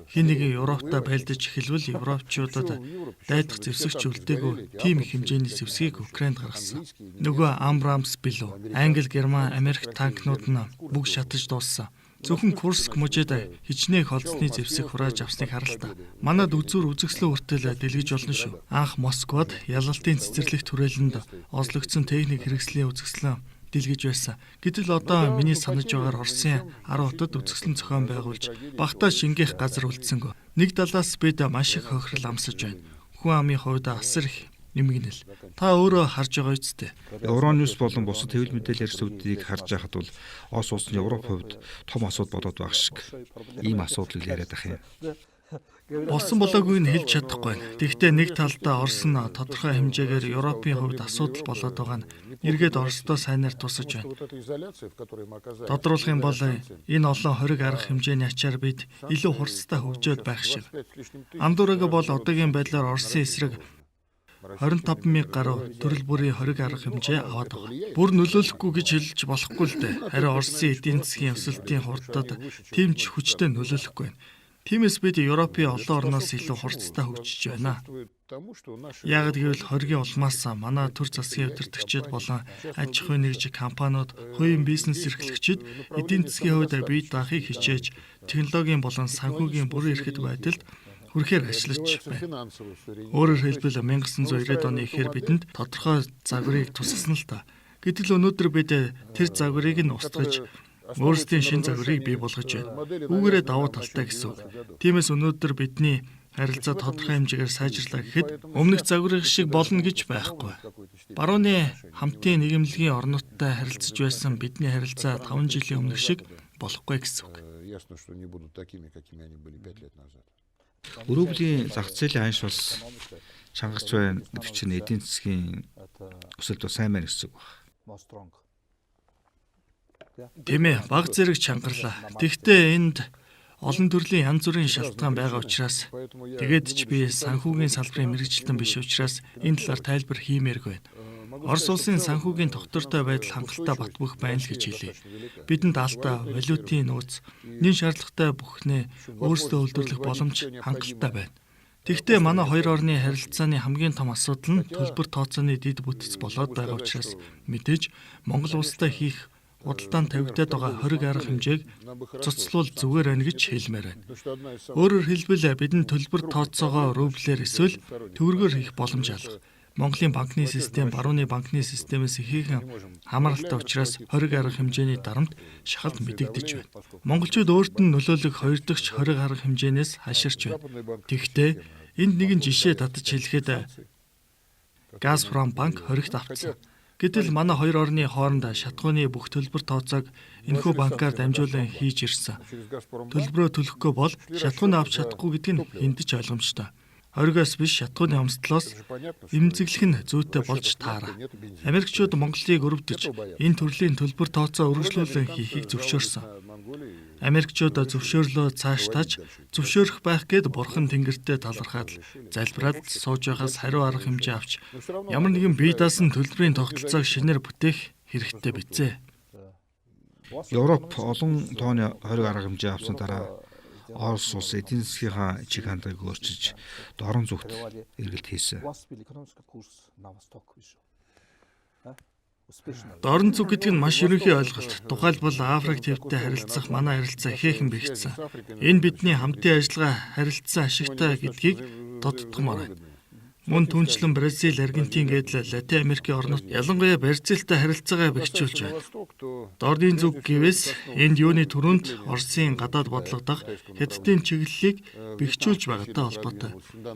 [SPEAKER 2] хин нэгэн Европтой байлдаж эхэлвэл европчуудад дайдах зэвсэгч үлдээгүй тийм их хэмжээний зэвсгийг Украинд гаргасан. Нөгөө Амбрамс билүү, Англи, Герман, Америк танкнууд нь бүгд шатаж дууссан. Зөвхөн Курск мужид хичнээн их олдсны зэвсэг хурааж авсныг харалтаа. Манад үзүүр үзэгслэн хүртэл дэлгэж болно шүү. Анх Москвад ялалтын цэцэрлэгт хүрээлэнд ослогдсон техник хэрэгслийн үзэгслэн дэлгэж байсан. Гэтэл одоо миний санаж байгаагаар Оросын 10 хотод үзэгслэн зохион байгуулж багтаа шингээх газар үлдсэнгөө. Нэг талаас бид маш их хохирол амсаж байна. Хүн амын хувьд асар их нэмгэнэл. Та өөрөө харж байгаа үсттэй.
[SPEAKER 1] Euronews болон бусад хэвлэл мэдээлэл хэрэгслүүдийг харж байхад бол Орос улсын Европ хувьд том асуудал болоод байх шиг ийм асуудлыг яриад байх юм.
[SPEAKER 2] Болсон болоогүй нь хэлж чадахгүй байна. Тэгэхдээ нэг талдаа Орос нь тодорхой хэмжээгээр Европын хувьд асуудал болоод байгаа нь эргээд Оростой сайнаар тусаж байна. Тодруулах юм бол энэ олон хориг арга хэмжээний ачаар бид илүү хурцтай хөгжөөд байх шиг. Андуураг бол одоогийн байдлаар Оросын эсрэг 25,000 гаруй төрөл бүрийн хориг арга хэмжээ аваад байгаа. Бүр нөлөөлөхгүй гэж хэлж болохгүй л дээ. Харин Оросын эдийн засгийн өсөлтийн хурдад тийм ч хүчтэй нөлөөлөхгүй байна. Тиймээс бид Европын олон орноос илүү хурцтай хөгжиж байна. Яг гэвэл хоригийн улмаас манай төр засгийн удирдагчид болон аж ахуйн нэгж компаниуд, хувийн бизнес эрхлэгчид эдийн засгийн хувьд бие даахыг хичээж технологийн болон санхүүгийн бүрэн эрхт байдалд хүрэхээр ажиллаж байна. Өөрөөр хэлбэл 1990-ад оны ихэр бидэнд тодорхой загварыг тусгасан л та. Гэтэл өнөөдөр бид тэр загварыг нь устгаж өөрсдийн шин загварыг бий болгож байна. Үүгээрээ давуу талтай гэсэн үг. Тиймээс өнөөдөр бидний харилцаа тодорхой хэмжээгээр сайжрлаа гэхэд өмнөх загварын шиг болно гэж байхгүй. Барууны хамтын нийгэмлэгийн орнуудтай харилцаж байсан бидний харилцаа 5 жилийн өмнөх шиг болохгүй гэсэн үг.
[SPEAKER 1] Өрөвлийн зах зээлийн ханш бас чангарч байна гэдэг чинь эдийн засгийн өсөлт бас сайн байна гэсэн үг байна.
[SPEAKER 2] Тийм ээ, баг зэрэг чангарлаа. Тэгвэл энд олон төрлийн янз бүрийн шалтгаан байгаа учраас тэгээд ч би санхүүгийн салбарын мэргэжилтэн биш учраас энэ талаар тайлбар хиймээргүй байна. Орос улсын санхүүгийн тогтвортой байдал хангалттай батбөх байна л гэж хэлье. Бидэнд алдаа, валютын нууц, нэн шаардлагатай бүхнээ өөрсдөө үйлдвэрлэх боломж хангалттай байна. Тэгвэл манай хоёр орны харилцааны хамгийн том асуудал нь төлбөр тооцооны дэд бүтц болоод байгаа учраас мэдээж Монгол улстай хийх худалдаанд тавигдаад байгаа хориг арга хэмжээг цуцлуул зүгээр байна гэж хэлмээр байна. Өөрөөр хэлбэл бидэнд төлбөр тооцоогоо рублээр эсвэл төгрөгөөр хийх боломж алга. Монголын банкны систем барууны банкны системээс ихээхэн хамааралтай учраас хориг арга хэмжээний дарамт шахалт мэдэгдэж байна. Монголчууд өөрт нь нөлөөлөх хоёр дахь хориг арга хэмжээнээс хаширч байна. Тэгвэл энд нэгэн жишээ татаж хэлэхэд Газпром банк хоригт авцсан. Гэтэл манай хоёр орны хооронд шатгууны бүх төлбөр тооцоог энэхүү банкаар дамжуулан хийж ирсэн. Төлбөрөө төлөхгүй бол шатгууны авч чадахгүй гэдэг нь хэндэж ойлгомжтой. Хоригоос биш шатгууны өмсдлөөс эмзэглэх нь зүйтэй болж таараа. Америкчууд Монголыг өрөвдөж энэ төрлийн төлбөр тооцоо өргөжлүүлэн хийхийг зөвшөөрсөн. Америкчууд зөвшөөрлөө цааш зөвшөөрөх байх гэд бурхан тэнгэртээ талархаад залбираад сууж байхаас хариу арга хэмжээ авч ямар нэгэн бие даасан төлбөрийн тогтолцоог шинээр бүтээх хэрэгтэй бизээ.
[SPEAKER 1] Европ олон тооны хориг арга хэмжээ авсан дараа Орос улс эдийн засгийнхаа чиг хандлагыг өөрчилж дорн зүгт эргэлт хийсэн.
[SPEAKER 2] Дорн зүг гэдэг нь маш ерөнхий ойлголт. Тухайлбал Африк твтэй харилцах манай харилцаа ихээхэн бэрхжсэн. Энэ бидний хамтын ажиллагаа харилцаа ашигтай гэдгийг тодтогмоор байна. Мөн түнчлэн Бразил, Аргентин гэдэл Латин Америкийн орнууд ялангуяа Бразилтай харилцаагаа бэхжүүлж байна. Дорны зүг гэвээс энд юуны түрүүнд Оросын гадаад бодлого дах Хятадын чиглэлийг бэхжүүлж байгаатай холбоотой.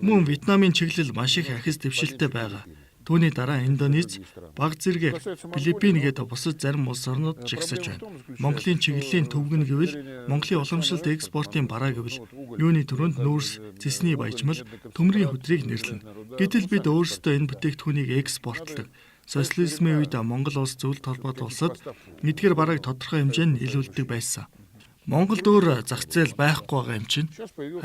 [SPEAKER 2] Мөн Вьетнамын чиглэл маш их ахис дэвшилтэй байгаа. Түүний дараа Индонез, баг зэрэг Филиппин гэдэг бусад зарим улс орнууд жигсэж байна. Монголын чиглэлийн төвгөн гэвэл Монголын уламжлалт экспортын бараа гэвэл юуны түрүүнд нүүрс, цэсний баяжмал, төмрийн хөдрийг нэрлэнэ. Гэтэл бид өөрсдөө энэ бүтээгдэхүүнийг экспортлдог. Социализмын үед Монгол улс зөвлөлт холбоот улсад эдгээр барааг тодорхой хэмжээнд нийлүүлдэг байсан. Монголд өөр зах зээл байхгүй байгаа юм чинь.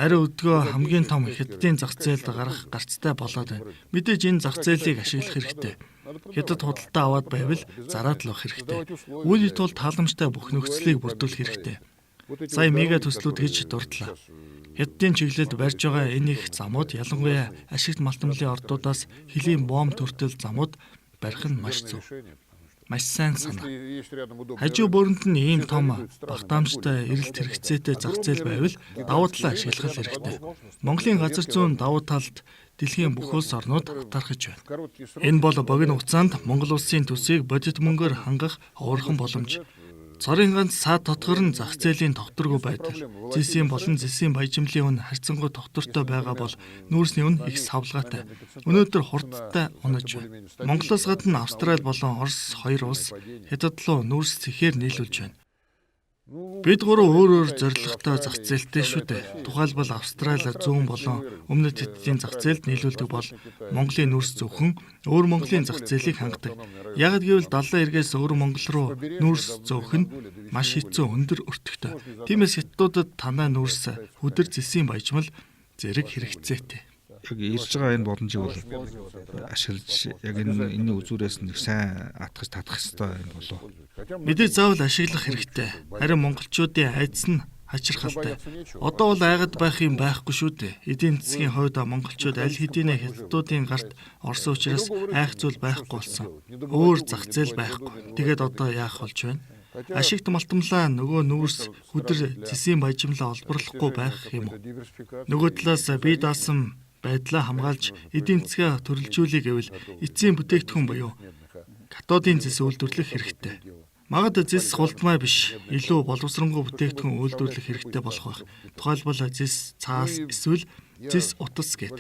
[SPEAKER 2] Харин өдгөө хамгийн том Хятадын зах зээлд гарах гарцтай болоод байна. Мэдээж энэ зах зээлийг ашиглах хэрэгтэй. Хятад худалдаа аваад байвал зараад л авах хэрэгтэй. Үүний тулд тааламжтай бүх нөхцөлийг бүрдүүлэх хэрэгтэй. Сая мега төслүүд гэж дурдлаа. Хятадын чиглэлд барьж байгаа энэ их замууд ялангуяа ашигт малтмлын ордуудаас хөлийн бомб төртөл замууд барих нь маш зөв. Маш сайн санаа. Хажуу бүрэнд нь ийм том багтаамжтай эрэлт хэрэгцээтэй зах зээл байвал давуу талаа ашиглах хэрэгтэй. Монголын газар зүүн давуу талд дэлхийн бүх улс орнууд хатаархаж байна. Энэ бол богино хугацаанд Монгол улсын төсвийг бодит мөнгөөр хангах ховорхон боломж. Цорын ганц саад тодгор нь зах зээлийн тогтворгүй байдал. Зэсийн болон зэсийн баяжмлын үн харьцангуй тогтвортой байгаа бол нүүрсний үн их савлгаатай. Өнөөдөр хурдтай унаж байна. Монголоос гадна Австрали болон Орос хоёр улс Хятад руу нүүрс ихээр нийлүүлж байна. Бид гурав өөр зорилготой зах зээлтэй шүү дээ. Тухайлбал Австрали зүүн болон өмнөд Хятадын зах зээлд нийлүүлдэг бол Монголын нүүрс зөвхөн өөр Монголын зах зээлийг хангадаг. Яг гэвэл далайн эргээс өөр Монгол руу нүүрс зөөх нь маш хэцүү өндөр өртөгтэй. Тиймээс хятадуудад танай нүүрс хөдөр зэсийн баяжмал зэрэг хэрэгцээтэй.
[SPEAKER 1] Яг ирж байгаа энэ боломжийг бол ашиглаж яг энэ үзүүрээс нэг сайн атгаж татах хэрэгтэй юм болов.
[SPEAKER 2] Мэдээж заавал ашиглах хэрэгтэй. Харин монголчуудын айдас нь хачирхалтай. Одоо бол айгаад байх юм байхгүй шүү дээ. Эдийн засгийн хувьд монголчууд аль хэдийнэ хятадуудын гарт орсон учраас айх зүйл байхгүй болсон. Өөр зах зээл байхгүй. Тэгээд одоо яах болж байна? Ашигт малтамлаа нөгөө нүүрс хүдэр зэсийн баяжмлаа олборлохгүй байх юм уу? Нөгөө талаас бие даасан байдлаа хамгаалж эдийн засгаа төрөлжүүлэх гэвэл эцсийн бүтээгдэхүүн буюу катодын зэс үйлдвэрлэх хэрэгтэй. Магад зэс хулдмай биш, илүү боловсронгуй бүтээгдэхүүн үйлдвэрлэх хэрэгтэй болох байх. Тухайлбал зэс цаас эсвэл зэс утас гэд.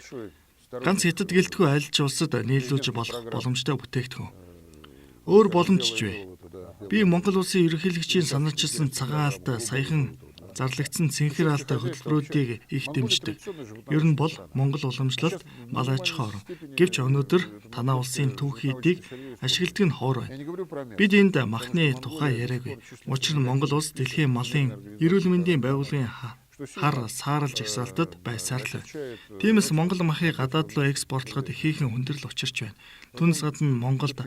[SPEAKER 2] Ганц хятад гэлтгүй альж улсад нийлүүлж болох боломжтой бүтээгдэхүүн. Өөр боломжч вэ? Би Монгол улсын ерөнхийлөгчийн санаачилсан цагаан алт саяхан зарлагдсан цэнхэр алт хөтөлбөрүүдийг их дэмждэг. Ер нь бол Монгол уламжлалт мал аж ахуй орн. Гэвч өнөөдөр танаа улсын түүхийдийг ашигладаг нь ховор байна. Бид энд махны тухай яриаггүй. Учир нь Монгол улс дэлхийн малын эрүүл мэндийн байгууллагын хар сааралж жагсаалтад байсаар л байна. Тиймээс Монгол махыг гадаад руу экспортлоход ихээхэн хүндрэл учирч байна. Түүнээс гадна Монголд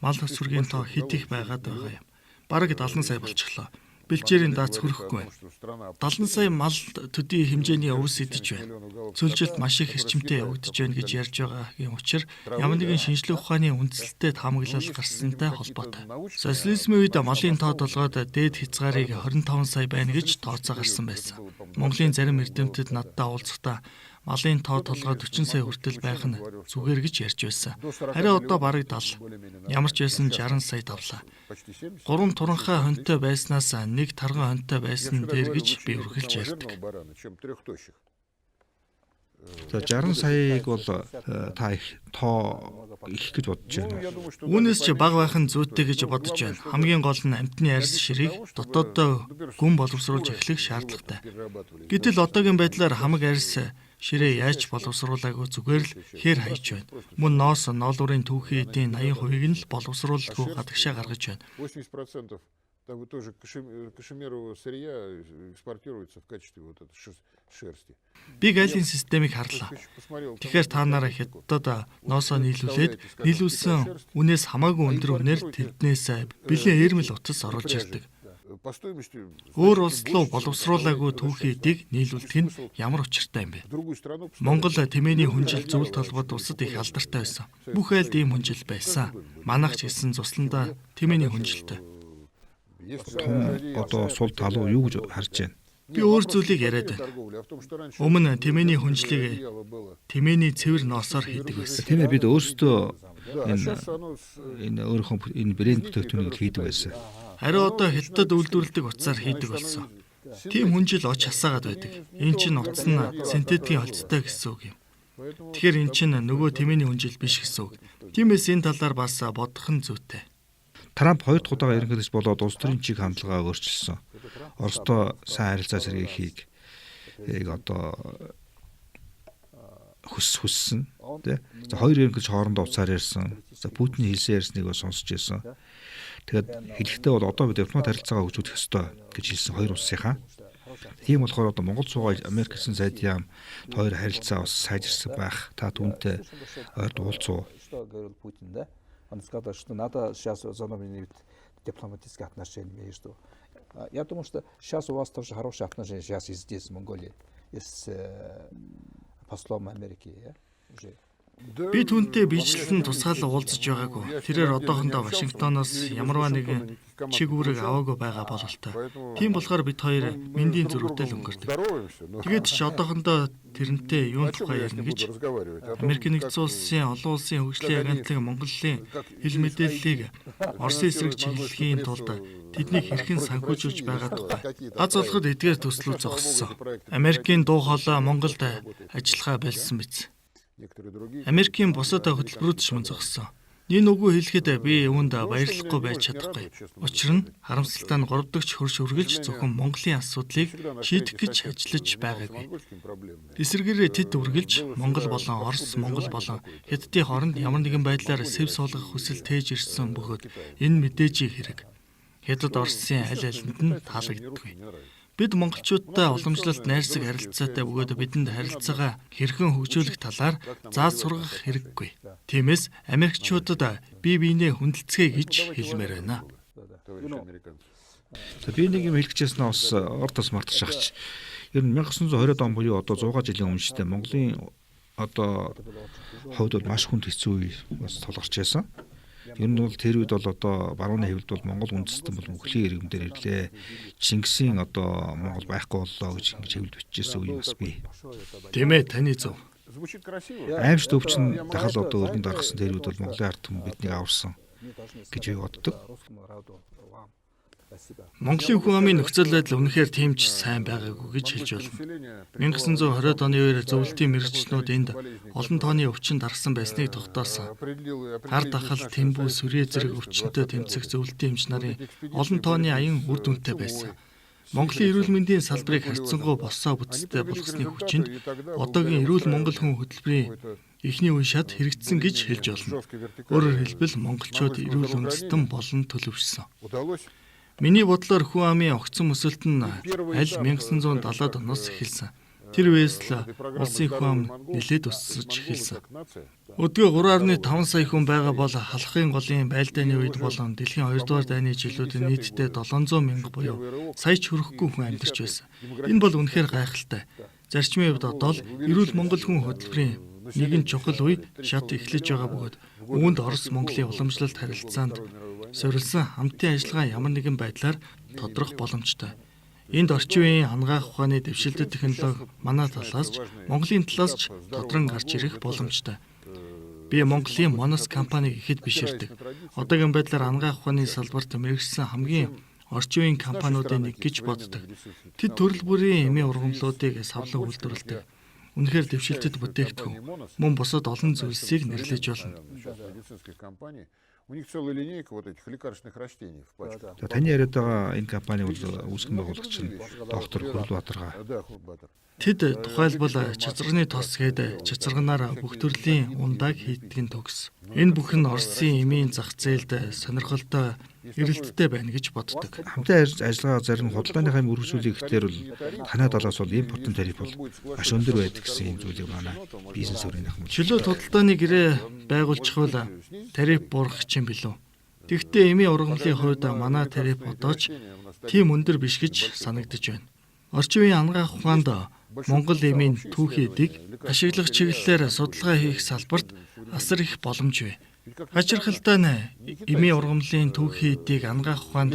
[SPEAKER 2] мал сүргийн тоо хэд их байгаад байгаа юм. Бараг 70 сая болчихлоо. Бэлчээрийн даац хүрэхгүй байна. 70 сая мал төдий хэмжээний өвс идэж байна. Цөлжилт маш их эрчимтэй явагдаж байна гэж ярьж байгаагийн учир ямар нэгэн шинжлэх ухааны үндсэлтэд хамаглал гарсантай холбоотой. Социализмын үед малын тоо толгойд дээд хязгаарыг 25 сая байна гэж тооцоо гарсан байсан. Монголын зарим эрдэмтэд надтай уулзахдаа малын тоо толгой 40 сая хүртэл байх нь зүгээр гэж ярьж байсан. Харин одоо бараг 70. Ямар ч байсан 60 сая давлаа. 3 туранхай хонтой байснаас нэг тарган хонтой байсан дээр гэж би үргэлж ярьдаг.
[SPEAKER 1] За 60 саяыг бол та их тоо их гэж бодож байна.
[SPEAKER 2] Үүнээс ч бага байх нь зүйтэй гэж бодож байна. Хамгийн гол нь амьтны арьс ширийг дотооддоо гүн боловсруулж эхлэх шаардлагатай. Гэтэл одоогийн байдлаар хамаг арьс ширээ яаж боловсруулаагүй зүгээр л хээр хайж байна. Мөн ноос ноолуурын түүхийн эдийн 80% нь л боловсруулалтгүй гадагшаа гаргаж байна.
[SPEAKER 3] 80% тоже кашемирового сырья экспортируется в качестве вот этой шерсти.
[SPEAKER 2] Би галийн системийг харлаа. Тэгэхээр та нараа хятадд ноосоо нийлүүлсэн үнээс хамаагүй өндөр үнээр тэднээс бэлэн эрмэл утас оруулж ирдэг. Өөр улс руу боловсруулаагүй түүхийн эдийг нийлүүлдэг нь ямар учиртай юм бэ? Монгол тэмээний хүнжил зөвлөлт толгойд улсад их алдартай байсан. Бүх айлд ийм хүнжил байсан. Манайх ч гэсэн цусландаа тэмээний хүнжилтэй.
[SPEAKER 1] Одоо сул тал руу юу гэж харж байна?
[SPEAKER 2] Би өөр зүйлийг яриад байна. Өмнө тэмээний хүнжлийг тэмээний цэвэр ноосоор хийдэг байсан.
[SPEAKER 1] Тийм ээ, бид өөрсдөө энэ өөрийнхөө энэ брэнд бүтээгдэхүүнийг хийдэг байсан.
[SPEAKER 2] Харин одоо хятадд үйлдвэрлэдэг утсаар хийдэг болсон. Тийм хүнжил оч хасаагаад байдаг. Энэ чинь утас нь синтетикийн холцтой гэсэн үг юм. Тэгэхээр энэ чинь нөгөө тэмээний хүнжил биш гэсэн үг. Тиймээс энэ талаар бас бодох нь зүйтэй.
[SPEAKER 1] Трамп 2 дахь удаа ерөнхийлөгч болоод улс төрийн чиг хандлагаа өөрчилсөн. Оростой сайн харилцаа сэргийхийг одоо хүссэн тий. За хоёр ерөнхийлөгч хоорондоо уцаар ярьсан. За Путиний хэлсэн ярьсныг сонсч байсан. Тэгээд хэлэхдээ бол одоо бид дипломат харилцаагаа хөгжүүлэх ёстой гэж хэлсэн хоёр улсынхаа. Тийм болохоор одоо Монгол суугаа Америк гэсэн сайд яам хоёр харилцаа бас сайжирсан байх. Та түүнтэй ойрд уулзуу.
[SPEAKER 4] Он сказал, что надо сейчас возобновить дипломатические отношения между. Я думаю, что сейчас у вас тоже хорошие отношения сейчас и здесь, в Монголии, с послом Америки, уже.
[SPEAKER 2] Би түүнтэй бичлэн тусгаал уулзаж байгаагүй. Тэрээр одоохондоо Вашингтоноос ямарваа нэгэн чиг үүрэг аваагүй байгаа бололтой. Тийм болохоор бид хоёр мэндийн зөрүүтэй л өнгөрдөг. Тэгээд ч одоохондоо тэрнтэй юун тухай ярина гэж Америкийн нэгдсэн улсын олон улсын хөгжлийн агентлаг Монголын хил мэдээллийг Оросын эсрэг чиглэхийн тулд тэднийг хэрхэн санхүүжүүлж байгаа тухай аз олоход эдгээр төслөө зогссон. Америкийн дуу хоолой Монголд ажиллахаа болсон биз. Америкийн бусад хөтөлбөрүүд ч мөн зогссон. Энэ үгүй хэлэхэд би үүнд баярлахгүй байж чадахгүй. Учир нь харамсалтай нь 3 дахь хөрш үргэлж зөвхөн Монголын асуудлыг шийдэх гэж ажиллаж байгаагүй. Эсвэргээрээ тэд үргэлж Монгол болон Орос, Монгол болон Хятадын хооронд ямар нэгэн байдлаар сэв суулгах хүсэл тээж ирсэн бөгөөд энэ мэдээж хэрэг. Хятад Оросын аль алинд нь таалагддаггүй. Бид монголчуудтай уламжлалт найрсаг харилцаатай бөгөөд бидэнд харилцаагаа хэрхэн хөгжүүлэх талаар зааж сургах хэрэггүй. Тиймээс Америкчуудад бие биенээ хүндэлцгээе гэж хэлмээр байна.
[SPEAKER 1] За би нэг юм хэлчихсэн нь бас ордос мартаж шахаж. Ер нь 1920 он буюу одоо 100 жилийн өмнө штэ Монголын одоо хувьд бол маш хүнд хэцүү үе бас тулгарч байсан. Ер нь бол тэр үед бол одоо барууны хэвлэлд бол Монгол үндэстэн бол мөхлийн иргэн дээр ирлээ. Чингисийн одоо Монгол байхгүй боллоо гэж ингэж хэвлэл бичижсэн үе бас бий.
[SPEAKER 2] Тэмээ таны зөв.
[SPEAKER 3] Звучит красиво.
[SPEAKER 1] Аимш төвчн дахал одоо өргөнд гаргасан тэр үед бол Монголын ард түмэн биднийг аварсан гэж би боддог.
[SPEAKER 2] Монголын хүн амын нөхцөл байдал үнэхээр тийм ч сайн байгаагүй гэж хэлж болно. 1920-ад оны үеэр зөвлөлтийн мэргэжлүүд энд олон тооны өвчин дарсан байсныг тогтоосон. Гар дахал, тэмбүү, сүрээ зэрэг өвчнөд тэмцэх зөвлөлтийн эмч нарын олон тооны аян үр дүнтэй байсан. Монголын эрүүл мэндийн салбарыг харьцангуй босоо бүтцтэй болгосны хүчинд одоогийн эрүүл монгол хүн хөтөлбөрийн эхний үе шат хэрэгжсэн гэж хэлж болно. Өөрөөр хэлбэл монголчууд эрүүл үндэстэн болон төлөвшсөн. Миний бодлоор хүн амын огцон өсөлт нь аль 1970-ад оноос эхэлсэн. Тэр үеэс л улсын хүн ам нэлээд өсөж эхэлсэн. Өдгөө 3.5 сая хүн байгаа бол халахын голын байлдааны үед болон дэлхийн 2 дугаар дайны жилүүдэд нийтдээ 700 мянга буюу сая ч хүрэхгүй хүн амьдарч байсан. Энэ бол үнэхээр гайхалтай. Зарчмын хувьд одоо л эрүүл монгол хүн хөтөлбөрийн нэгэн чухал үе шат эхлэж байгаа бөгөөд үүнд Орос Монголын уламжлалт харилцаанд суурилсан хамтын ажиллагаа ямар нэгэн байдлаар тодрох боломжтой. Энд орчин үеийн ангаах ухааны дэвшилтэт технологи манай талаас ч Монголын талаас ч тодрон гарч ирэх боломжтой. Би Монголын Monos компаниг ихэд биширдэг. Одоогийн байдлаар ангаах ухааны салбарт мэргэжсэн хамгийн орчин үеийн компаниудын нэг гэж боддог. Тэд төрөл бүрийн эмийн ургамлуудыг савлан үйлдвэрлэдэг. Үнэхээр дэвшилтэт бүтээгдэхүүн мөн бусад олон зүйлсийг нэрлэж болно.
[SPEAKER 3] У них целая линейка вот этих лекарственных растений в пачках.
[SPEAKER 1] Таны яриад байгаа энэ компани бол үүсгэн байгуулагч нь доктор Хүрлбаатар.
[SPEAKER 3] Да, Хурбатар.
[SPEAKER 2] Тэд тухайлбал чацарганы тос гээд чацарганаар бүх төрлийн ундааг хийдгэн төгс. Энэ бүх нь Оросын эмийн зах зээлд сонирхолтой эрэлттэй байна гэж боддог.
[SPEAKER 1] Хамтын ажиллагаа зарим худалдааныхаа мөрөгжүүлэх гэхээр бол танай талаас бол импортын тариф бол маш өндөр байдаг гэсэн юм зүйлийг манай бизнес өрийн ахмад.
[SPEAKER 2] Чөлөөт худалдааны гэрээ байгуулчихвал тариф буурах чинь билүү. Тэгвэл эмийн ургамлын хувьд манай тариф одоо ч тийм өндөр биш гэж санагдаж байна. Орчин үеийн ангаах ухаанд Монгол эмийн түүхийдийг ашиглах чиглэлээр судалгаа хийх салбарт асар их боломж бий. Хачирхалтай нь эмийн ургамлын түүхийдийг ангаах ухаанд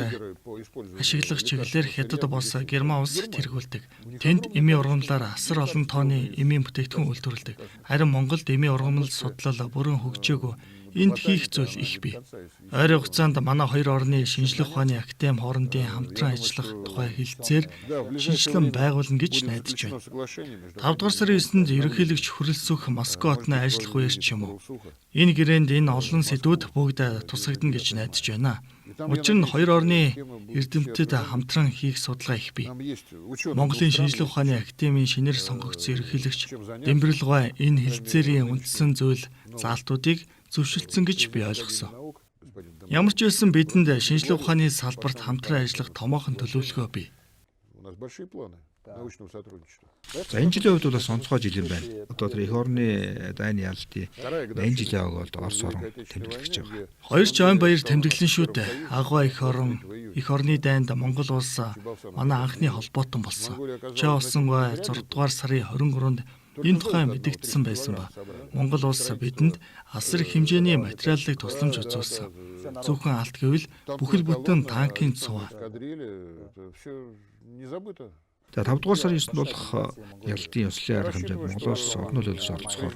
[SPEAKER 2] ашиглах чиглэлээр Хятад бос Герман улс тэргүүлдэг. Тэнд эмийн ургамлаар асар олон тооны эмийн бүтээгдэхүүн үйлдвэрлэдэг. Харин Монголд эмийн ургамал судлал бүрэн хөгжөөгүй. Энд хийх зүйл их бий. Ойрын хугацаанд манай хоёр орны шинжлэх ухааны академи хоорондын хамтран ажиллах тухай хэлцээр шинжилэн байгуулна гэж найдаж байна. 5 дугаар сарын 9-нд ерөнхийлөгч хүрэлцэх Москва хотны ажиллах үеэр ч юм уу. Энэ гэрээнд энэ олон сэдвүүд бүгд тусагдана гэж найдаж байна. Учир нь хоёр орны эрдэмтэд хамтран хийх судалгаа их бий. Монголын шинжлэх ухааны академийн шинээр сонгогдсон ерөнхийлөгч Дембрэлгой энэ хэлцээрийн үндсэн зүйл заалтуудыг зөвшөлдсөн гэж би ойлгосон. Ямар ч байсан бидэнд шинжлэх ухааны салбарт хамтран ажиллах томоохон төлөвлөгөө бий.
[SPEAKER 3] У нас большие планы научного сотрудничества.
[SPEAKER 1] За энэ жилийн хувьд бол сонцгой жил юм байна. Одоо тэр эх орны дайны ялалтын энэ жилийн аваад Орос орн тэмдэглэж байгаа.
[SPEAKER 2] Хоёр ч айн баяр тэмдэглэн шүү дээ. Агва эх орны дайнд Монгол улс манай анхны холбоотон болсон. Чаа болсон 6 дугаар сарын 23-нд энэ тухай мэдэгдсэн байсан ба Монгол улс бидэнд асар их хэмжээний материаллык тусламж үзүүлсэн. Зөвхөн алт гэвэл бүхэл бүтэн танкын цуваа.
[SPEAKER 1] За 5 дугаар сарын 9-нд болох ялалтын ёслолын арга хэмжээнд Монголоос олон нөлөөлж оролцохоор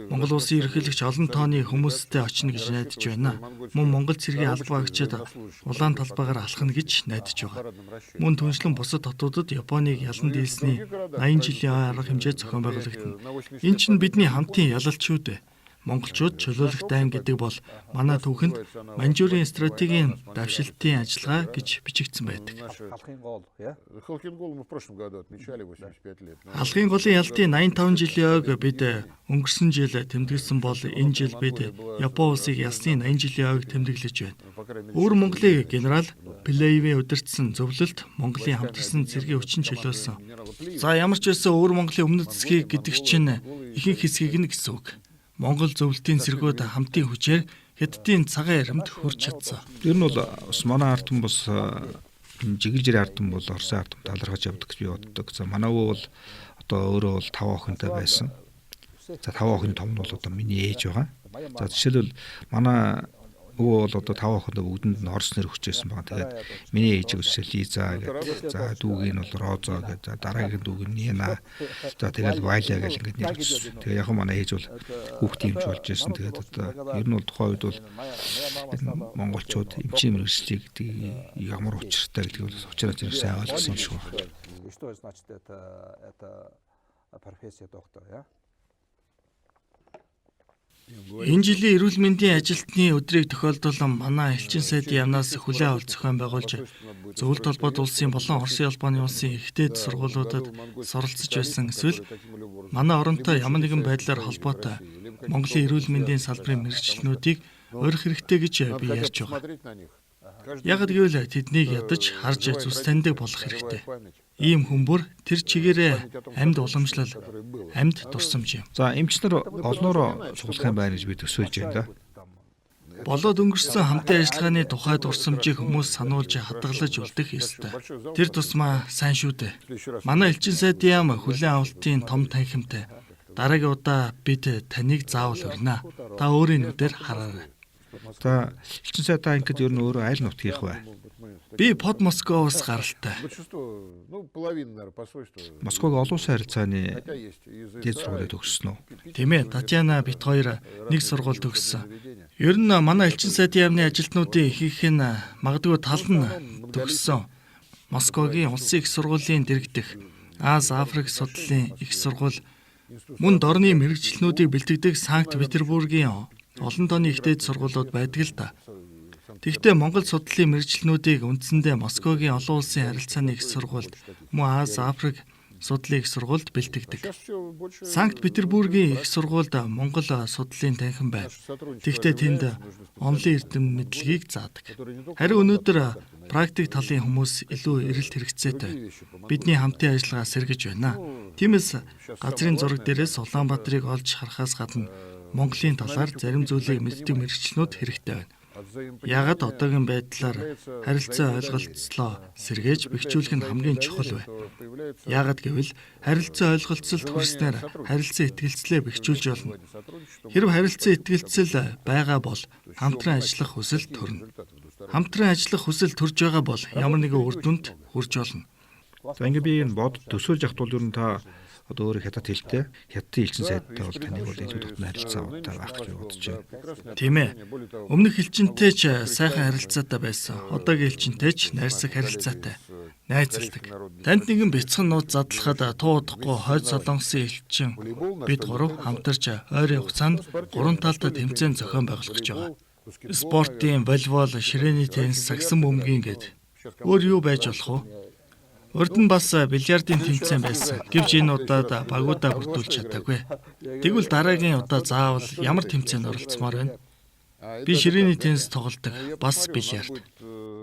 [SPEAKER 2] Монгол улсын ерөнхийлөгч олон тооны хүмүүстэй очно гэж найдаж байна. Мөн Монгол цэргийн албаа агчид улаан талбайгаар алхна гэж найдаж байгаа. Мөн түншлэн бусад хотуудад Японыг ялан дийлсний 80 жилийн арга хэмжээ зохион байгуулагдана. Энэ чинь бидний хамтын ялалт шүү дээ. Монголчууд чөлөөлөх дайн гэдэг бол манай түүхэнд Манжурийн стратегийн давшилтын ажиллагаа гэж бичигдсэн байдаг. Алхын голын ялтын 85 жилийн ойг бид өнгөрсөн жил тэмдэглэсэн бол энэ жил бид Япон улсыг ялсны 80 жилийн ойг тэмдэглэж байна. Өвөр Монголын генерал Плеевийн удирдсан зөвлөлт Монголын хамтарсан цэргийн хүчин чөлөөлсөн. За ямар ч байсан өвөр Монголын өмнөд засгийг гэдэг чинь ихэнх хэсгийг нь гэсэн үг. Монгол зөвлөлтийн цэргүүд хамтын хүчээр Хятадын цагаан ярамд хүрч чадсан.
[SPEAKER 1] Ер нь бол бас манай ард түмэн бас жигэлжэр ард түмэн бол Оросын ард түмэн талархаж явдаг гэж би боддог. За манай өвөө бол одоо өөрөө бол 5 охинтой байсан. За 5 охины том нь бол одоо миний ээж байгаа. За жишээлбэл манай өвөө бол одоо 5 охиндоо бүгдэнд нь орс нэр өгчээсэн байгаа. Тэгээд миний ээжийг өссөн Лиза гэдэг. За дүүгийн нь бол Розо гэдэг. За дараагийн дүүг нь Нина. За тэгээд Вайля гэж ингэж нэр өгсөн. Тэгээд яг манай ээж бол хүүхдийн эмч болж байсан. Тэгээд одоо ер нь бол тухайн үед бол монголчууд эмчийн мэргэжлийг гэдэг ямар учиртай гэдгийг бол учраас зэрэг сайн ойлгосон юм шиг байна.
[SPEAKER 4] Что значит это профессия доктора, я?
[SPEAKER 2] Энэ жилийн эрүүл мэндийн ажилтны өдрийг тохиолдуулан манай элчин сайдын яамнаас хүлээн авалт зохион байгуулж зөвлөлт холбоод улсын болон Оросын албаны улсын ихтэй сургуулиудад суралцж байсан эсвэл манай оронтой ямар нэгэн байдлаар холбоотой Монголын эрүүл мэндийн салбарын мэргэжилтнүүдийг өрөх хэрэгтэй гэж би ярьж байгаа. Яг гэвэл тэднийг ядаж харж зүс таньдаг болох хэрэгтэй. Ийм хүмүүр тэр чигээрээ амьд уламжлал, амьд дурсамж юм.
[SPEAKER 1] За эмч нар олноороо суулгах юм байна гэж би төсөөлж байна да.
[SPEAKER 2] Болоод өнгөрсөн хамтын ажиллагааны тухай дурсамжийг хүмүүс сануулж хадгалж үлдэх ёстой. Тэр тусмаа сайн шүү дээ. Манай элчин сайдын яам хүлээн авалтын том танхимтай. Дараагийн удаа бид таныг заавал урьна. Та өөрийн нүдээр хараарай.
[SPEAKER 1] За элчин сайдаа ингээд ер нь өөрөө аль нутгийнх вэ?
[SPEAKER 2] Би Под Московоос гаралтай.
[SPEAKER 1] Москвагийн олон улсын харилцааны дээд сургуулийг төгссөн үү?
[SPEAKER 2] Тийм ээ, Татьяна бит хоёр нэг сургууль төгссөн. Ер нь манай элчин сайдын яамны ажилтнуудын ихэнх нь магадгүй тал нь төгссөн. Москвагийн улсын их сургуулийн дэргэдэх Аз Африк судлалын их сургууль мөн дорны мэргэжилтнүүдийг бэлтгэдэг Санкт Петербургийн олон тооны их дээд сургуулиуд байдаг л да. Тэгэхдээ Монгол судлалын мэргэжилтнүүдийг үндсэндээ Москвагийн олон улсын харилцааны их сургуульд мөн Аз Африк судлалын их сургуульд бэлтгэдэг. Санкт Петербургийн их сургуульд Монгол судлалын танхим байв. Тэгэхдээ тэнд онлын эрдэм мэдлэгийг заадаг. Харин өнөөдөр практик талын хүмүүс илүү эрэлт хэрэгцээтэй. Бидний хамтын ажиллагаа сэргэж байна. Тиймээс газрын зураг дээрээс Улаанбаатарыг олж харахаас гадна Монголын талаар зарим зүйлийг мэддэг мэргэжилтнүүд хэрэгтэй байна. Яагаад одоогийн байдлаар харилцаа ойлголцлоо сэргээж бэхжүүлэх нь хамгийн чухал вэ? Яагаад гэвэл харилцаа ойлголцолд хүрснээр харилцаа итгэлцлээ бэхжүүлж болно. Хэрв харилцаа итгэлцэл байгаа бол хамтран ажиллах хүсэл төрнө. Хамтран ажиллах хүсэл төрж байгаа бол ямар нэгэн үр дүнд хүрч болно.
[SPEAKER 1] За ингээд би энэ бод төсөөлж явах тул ер нь та одоо өөрөөр хятад хэлтэй хятадын элчин сайдтай бол таныг бол илүү дотны харилцаатай байх гэж бодож байна.
[SPEAKER 2] Тийм ээ. Өмнөх элчинтэй ч сайхан харилцаатай байсан. Одоогийн элчинтэй ч найрсаг харилцаатай. Найзалдаг. Танд нэгэн бяцхан нууц задлахад туудахгүй хойд солонгосын элчин бид гурав хамтарч ойрын хугацаанд гурван талдаа тэмцээн зохион байгуулах гэж байгаа. Спортын волейбол, ширээний теннис, сагсан бөмбөгийн гээд өөр юу байж болох вэ? Урд нь бас бильярдын тэмцээн байсан. Гэвч энэ удаад багуудаа бүрдүүлж чадаагүй. Тэгвэл дараагийн удаа заавал ямар тэмцээнд оролцмоор байна? Би ширээний теннис тоглодог, бас бильярд.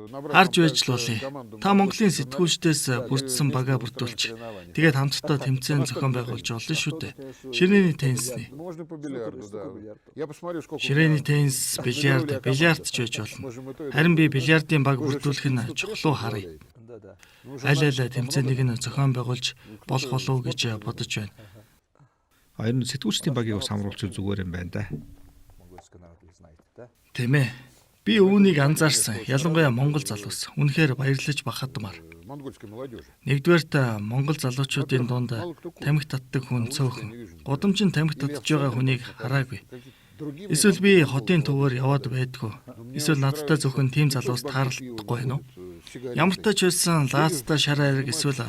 [SPEAKER 2] Харж байж л болъё. Та Монголын сэтгүүлчдээс бүрдсэн багаа бүрдүүлж, тэгээд хамтдаа тэмцээн зохион байгуулж болно шүү дээ. Ширээний теннисний. Ширээний теннис, бильярд ч байж болно. Харин би бильярдын баг бүрдүүлэх нь чухал харъя. Аль тэмцээнийг нь зохион байгуулж болох болов гэж бодож байна.
[SPEAKER 1] Харин сэтгүүлчдийн багийг самруулах зүгээр юм байна да.
[SPEAKER 2] Тийм ээ. Би үүнийг анзаарсан. Ялангуяа монгол залуус. Үнэхээр баярлаж бахадмаар. Нэгдүгээрт монгол залуучуудын дунд тамхи татдаг хүн цөөхөн. Гудамжинд тамхи татж байгаа хүнийг хараагүй. Эсвэл би хотын төвөөр яваад байдгүй. Эсвэл надтай зөвхөн тийм залуус таарлахгүй байна уу? Ямар ч байсан лаацтай шараа хэрэг эсвэл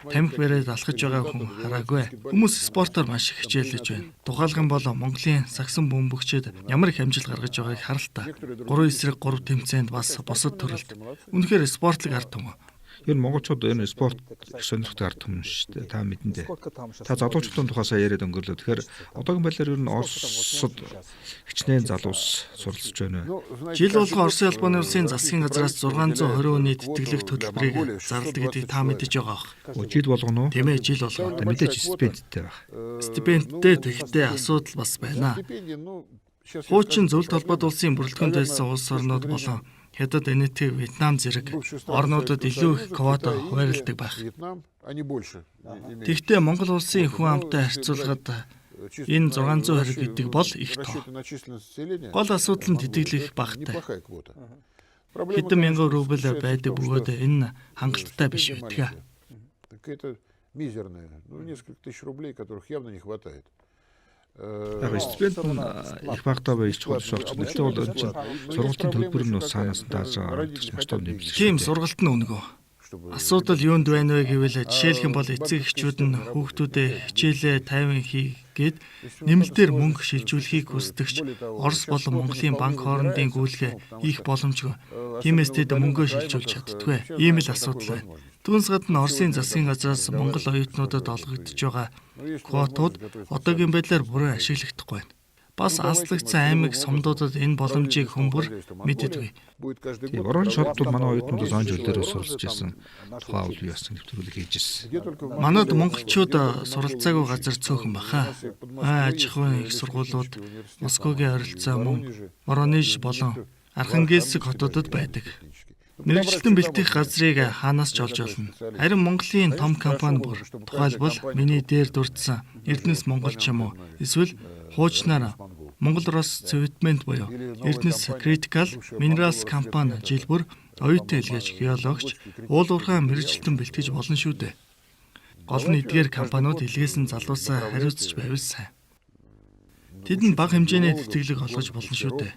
[SPEAKER 2] тамхи бариад алхаж байгаа хүн хараагүй. Хүмүүс спортоор маш их хичээлж байна. Тухайлх юм бол Монголын сагсан бөмбөгчид ямар их амжилт гаргаж байгааг харалтаа. 3 эсрэг 3 тэмцээнд бас босод төрөлд. Үнэхээр спортлог ард түмэн.
[SPEAKER 1] Ер нь монголчууд энэ спорт их сонирхдаг ард түмэн шүү дээ. Та мэдэн дээ. Та залуучуудын тухаасаа яриад өнгөрлөө. Тэгэхээр одоогийн байдлаар ер нь Оросд хичнээн залуус суралцж байна.
[SPEAKER 2] Жил болгон Оросын албаны улсын засгийн газраас 620 хүний тэтгэлэг төлбөрийг зарладаг гэдгийг та мэдэж байгаа бох.
[SPEAKER 1] Жил болгоно уу?
[SPEAKER 2] Тийм ээ, жил болгоно.
[SPEAKER 1] Мэдээж стипендтэй байх.
[SPEAKER 2] Стипендтэй тэгтээ асуудал бас байна. Хуучин зөвлөлт холбоод улсын бүрэлдэхүүн байсан улс орнууд болон Хятад, Энэтхэг, Вьетнам зэрэг орнуудад илүү их квота хуваарлдаг байх. Тэгэхдээ Монгол улсын хүн амтай харьцуулахад Энэ 620 гэдэг бол их тоо.
[SPEAKER 3] расчеты на численность населения
[SPEAKER 2] Гол асуудал нь тэтгэл их
[SPEAKER 3] это
[SPEAKER 2] багатай.
[SPEAKER 3] неплохая квота. Проблема,
[SPEAKER 2] Хэдэн мянган
[SPEAKER 3] конечно,
[SPEAKER 2] рубль
[SPEAKER 3] заключается в
[SPEAKER 2] байдаг
[SPEAKER 3] том,
[SPEAKER 2] бөгөөд
[SPEAKER 3] что,
[SPEAKER 2] энэ хангалттай биш
[SPEAKER 3] стипендия
[SPEAKER 2] байдаг.
[SPEAKER 3] маленькая. Так это мизерная, несколько тысяч рублей, которых явно не хватает.
[SPEAKER 1] Яг стипенд нь их багтаа байж чухал биш болчих. Гэхдээ бол энэ чинь сургалтын төлбөр нь бас цаанаас нь дааж байгаа гэж маш том нэмэлт.
[SPEAKER 2] Тийм сургалт нь өнгөө. Асуудал юунд байна вэ гэвэл жишээлх юм бол эцэг эхчүүд нь хүүхдүүдэд хичээлээ тайван хийгээд нэмэлтээр мөнгө шилжүүлэхийг хүсдэгч Орос болон Монголын банк хоорондын гүйлгээ хийх боломжгүй. Тиймээс тэд мөнгөө шилжүүлж чаддаггүй. Ийм л асуудал байна. Түүнээс гадна Оросын засгийн газраас Монгол оюутнуудад олгогдож байгаа квотууд одоогийн байдлаар бүрэн ашиглагдахгүй байна. Бас аслагдсан аймаг сумдуудад энэ боломжийг хүмүүр мэддэггүй.
[SPEAKER 1] Тийм, уран шотлол манай оюутнуудаас он жил дээр суралцж ирсэн. Тухайн үйл яасан нэвтрүүлэг хийж ирсэн.
[SPEAKER 2] Манайд монголчууд суралцаагүй газар цөөхөн баха. Аж ахуйн их сургуулиуд Москвагийн ойролцоо мөн Воронеж болон Архангельск хотуудад байдаг. Мэргэжилтэн бэлтгэх газрыг хаанаас ч олж олно. Харин Монголын том компани бүр тухайлбал миний дээр дурдсан Эрдэнэс Монгол ч юм уу эсвэл хуучнаар Монгол Рос Цемент буюу Эрдэнэс Critical Minerals компани жил бүр оюутан илгээж геологч уулуурхайн мэргэжилтэн бэлтгэж болно шүү дээ. Гол нь эдгээр компаниуд илгээсэн залуусаа хариуцж байвал сайн. Тэдэнд бага хэмжээний тэтгэлэг олгож болно шүү дээ.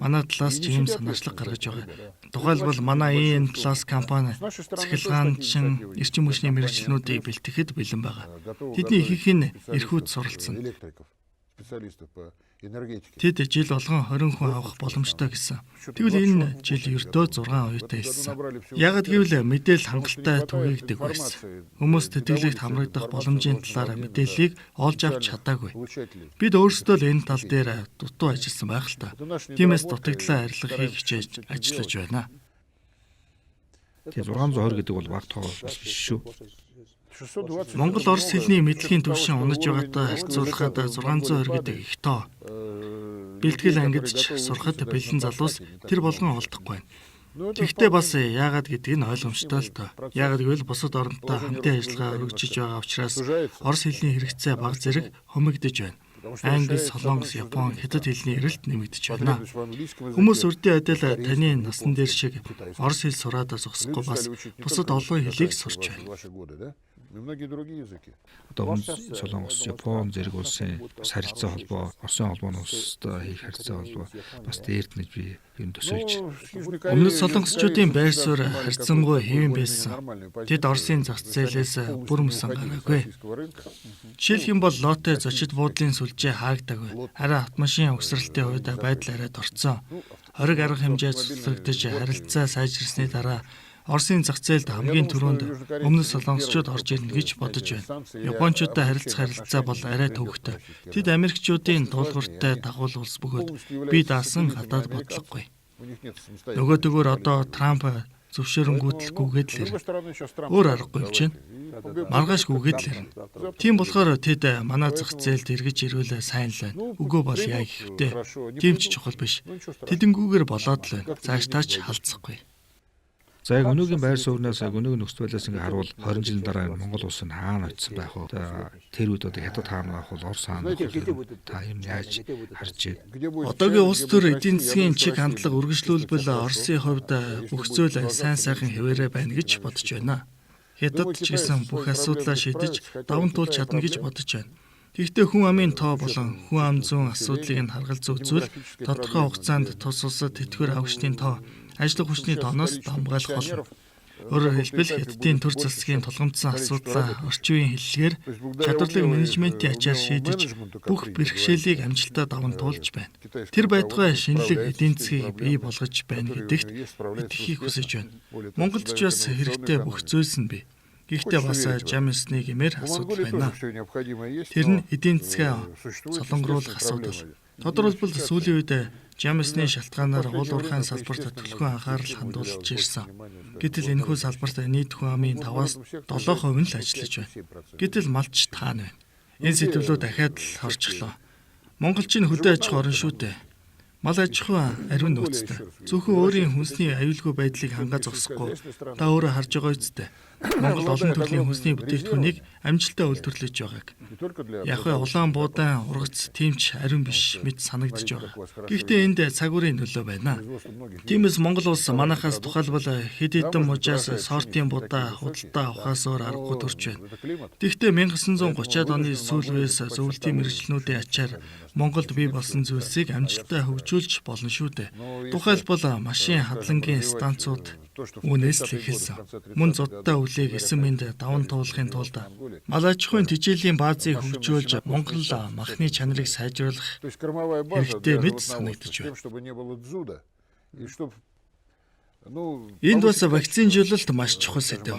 [SPEAKER 2] Манай талаас ч ийм санаачлаг гаргаж байгаа. Тухайлбал манай EN Plus компани цахилгаанчин эрчим хүчний мэргэжилтнүүдийг бэлтгэхэд бэлэн байгаа. Тэдний ихэнх нь эрхүүд суралцсан. Тэд жил болгон 20 хүн авах боломжтой гэсэн. Тэгвэл энэ жил ердөө 6 оюутан хэлсэн. Яагад гэвэл мэдээлэл хангалттай түгээгдэг байсан. Хүмүүс тэтгэлэгт хамрагдах боломжийн талаар мэдээллийг олж авч чадаагүй. Бид өөрсдөө л энэ тал дээр дутуу ажилласан байх л та. Тиймээс дутагдлаа арилгахыг хичээж ажиллаж байна.
[SPEAKER 1] Тийм 620 гэдэг бол баг тоо биш шүү.
[SPEAKER 2] Монгол Орос хэлний мэдлэгийн түвшин унаж байгаатай харьцуулахад 620 гэдэг их тоо. Бэлтгэл ангидч сурахад бэлэн залуус тэр болгон олдохгүй байна. Тэгвэл бас яагаад гэдгийг нь ойлгомжтой л тоо. Яагаад гэвэл бусад оронтой хамтын ажиллагаа өргөжиж байгаа учраас Орос хэлний хэрэгцээ бага зэрэг хумигдэж байна. Англи, Солонгос, Япон, Хятад хэлний эрэлт нэмэгдэж байна. Хүмүүс урдын адил таны насан дээр шиг Орос хэл сураад зогсохгүй бас бусад олон хэлийг сурч байна.
[SPEAKER 3] Одоо
[SPEAKER 1] Солонгос, Япон зэрэг улсын харилцаа холбоо, Оросын холбооностой хийх харилцаа холбоо бас дээрднэж би юм төсөөлж.
[SPEAKER 2] Өмнөд солонгосчуудын байр суурь харьцангуй хэвэн байсан. Тэд Оросын зах зээлээс бүр мөсөн гараагүй. Жишээлх юм бол лотте зочид буудлын сүлжээ хаагдаагүй. Харин автомашин угсралтын үед байдал арайд орцсон. Хориг арга хэмжээ цуслагдаж харилцаа сайжирсны дараа Оросын зах зээлд хамгийн түрүүнд өмнөд солонгосчууд орж ирнэ гэж бодож байна. Япончуудтай харилцаа бол арай төвөгтэй. Тэд Америкчуудын дуулууртай дагуул улс бөгөөд бие даасан гадаад бодлогогүй. Нөгөө төгөөр одоо Трамп зөвшөөрөнгүүтлэхгүйгээд л ирнэ. Өөр аргагүй юм чинь. Маргаашгүйгээд л ирнэ. Тийм болохоор тэд манай зах зээлд эргэж ирвэл сайн л байна. Үгүй бол яа гэвтэй. Тийм ч чухал биш. Тэдэнгүүгээр болоод л байна. Цааш таач халдсахгүй.
[SPEAKER 1] За яг өнөөгийн байр сууриас өнөөгийн нөхцөл байдлаас ингээ харуул 20 жилийн дараа Монгол улс нь хаана очсон байх вэ? Тэр үед одоо хятад хаана байх вэ? Орос хаана байх вэ? Та юм яаж харж байна?
[SPEAKER 2] Одоогийн улс төр эдийн засгийн чиг хандлага үргэлжлүүлбэл Оросын хувьд бүх зүйл сайн сайхан хэвээрээ байна гэж бодож байна. Хятад ч гэсэн бүх асуудлаа шийдэж даван туулж чадна гэж бодож байна. Гэхдээ хүн амын тоо болон хүн ам зүүн асуудлыг нь харгалзаж үзвэл тодорхой хугацаанд тус улсад тэтгэвэр авагчдын тоо ажлын хүчний тооноос дамгаалах болно. Өөрөөр хэлбэл Хятадын төр засгийн тулгамдсан асуудлаа орчин үеийн хэллэгээр чадварлаг менежментийн ачаар шийдэж бүх бэрхшээлийг амжилтад даван туулж байна. Тэр байтугай шинэлэг эдийн засгийг бий болгож байна гэдэгт итгэхийг хүсэж байна. Монголд ч бас хэрэгтэй бүх зүйлс нь бий. Гэхдээ бас жамсны гэмээр асуудал байна. Тэр нь эдийн засгаа солонгоруулах асуудал. Тодорхойлбол сүүлийн үед жамсны шалтгаанаар уулуурхайн салбарт төлхөн анхаарал хандуулж ирсэн. Гэтэл энэхүү салбарт нийт хүн амын 5-аас 7% нь л ажиллаж байна. Гэтэл малч таана байна. Энэ сэдвлүүд дахиад л орчихлоо. Монголчууд хөдөө аж ахуй орн шүү дээ. Мал аж ахуй ариун нөөцтэй. Зөвхөн өөрийн хүнсний аюулгүй байдлыг хангаж зогсохгүй. Та өөрөө харж байгаа үсттэй. Монгол олон төрлийн хүнсний бүтээгдэхүүнийг амжилттай үйлдвэрлэж байгааг.
[SPEAKER 3] Не только для
[SPEAKER 2] Яг бай улаан буудан ургац тэмч ариун биш мэт санагдаж байгаа. Гэхдээ энд цагуурын нөлөө байна.
[SPEAKER 3] производства многих
[SPEAKER 2] Тиймээс Монгол улс манайхаас тухайлбал хэд хэдэн мужаас сортын будаа худалдаа авахаас өөр аргагүй төрж байна.
[SPEAKER 3] это климат.
[SPEAKER 2] Тэгэхдээ 1930-ад оны сүүлээс зөвлөлтийн мэргэжлүүдийн ачаар Монголд бий болсон зүйлсийг амжилттай хөгжүүлж болно шүү дээ. Тухайлбал машин хадлангийн станцууд үүнээс л эхэлсэн. Мөн зодтой өвлийг эсэмэнд даван туулахын тулд мал аж ахуйн тэжээлийн баазыг хөгжүүлж Монгол махны чанарыг сайжруулах
[SPEAKER 3] То есть кормовая база
[SPEAKER 2] хэрэгтэй
[SPEAKER 3] для
[SPEAKER 2] мэт
[SPEAKER 3] животноводства,
[SPEAKER 2] санагдаж
[SPEAKER 3] с тем, чтобы не было дзуда. И чтобы
[SPEAKER 2] энд бас вакцинжуулалт маш чухал сэдэв.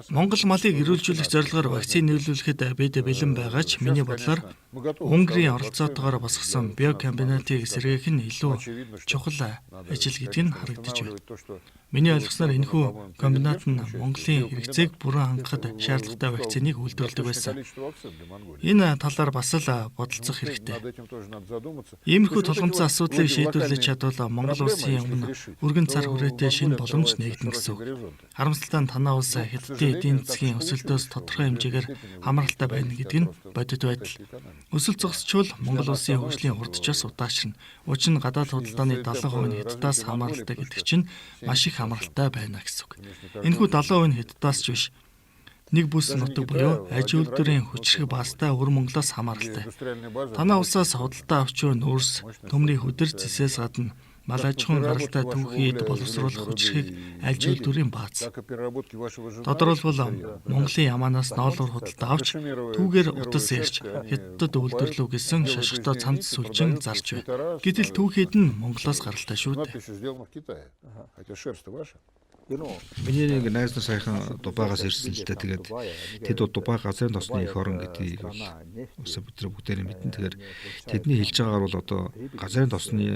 [SPEAKER 2] Монгол малыг эрүүлжүүлэх зорилгоор вакцин нийлүүлэхэд бид бэлэн байгаа ч миний бодлоор Унгарын оролцоотойгоор босгосон биокомбинатыг сэргээх нь илүү чухал ажил гэдг нь харагдаж байна. Миний ойлгосноор энэхүү комбинат нь Монголын хэрэгцээг бүрэн хангахад шаардлагатай вакциныг үйлдвэрлэдэг байсан. Энэ талаар бас л бодолцох хэрэгтэй. Иймэрхүү тулгымцсан асуудлыг шийдвэрлэж чадвал Монгол улсын өмнө өргөн цар хүрээтэй шинэ боломж нэгдэнэ гэсэн үг. Харамсалтай нь танаа улс Хятадын эдийн засгийн өсөлтөөс тодорхой хэмжээгээр хамааралтай байна гэдэг нь бодит байдал. Өсөлт зогсчвол Монгол улсын хөгжлийн урдчаас удаачрна. Учир нь гадаад худалдааны 70% нь Хятадаас хамааралтай гэдэг чинь маш их хамааралтай байна гэсэн үг. Энэхүү 70% нь Хятадаас ч биш. Нэг бүс нутаг буюу аж үйлдвэрийн хүчрэг баастай өвөр Монголоос хамааралтай. Танаа улсаас худалдаа авч буй нүүрс, төмрийн хөдөр зэсээс гадна мал аж ахуйн гаралтай түүхийд боловсруулах хүчрхийг аж үйлдвэрийн бааз. Тодорхойлбол Монголын ямаанаас ноолуур худалдаа авч түүгээр утас ярьж Хятадд үйлдвэрлэв гэсэн шашигтой цамц сүлжин зарж байна. Гэтэл түүхийд нь Монголоос гаралтай шүү дээ.
[SPEAKER 3] Надпись сделано в Китае. Хотя шерсть-то ваша.
[SPEAKER 1] Миний нэг найз нар саяхан Дубайгаас ирсэн л дээ. Тэгээд тэд Дубай газрын тосны эх орон гэдгийг бол өсө бүгдээр мэднэ. Тэгэхээр тэдний хэлж байгаагаар бол одоо газрын тосны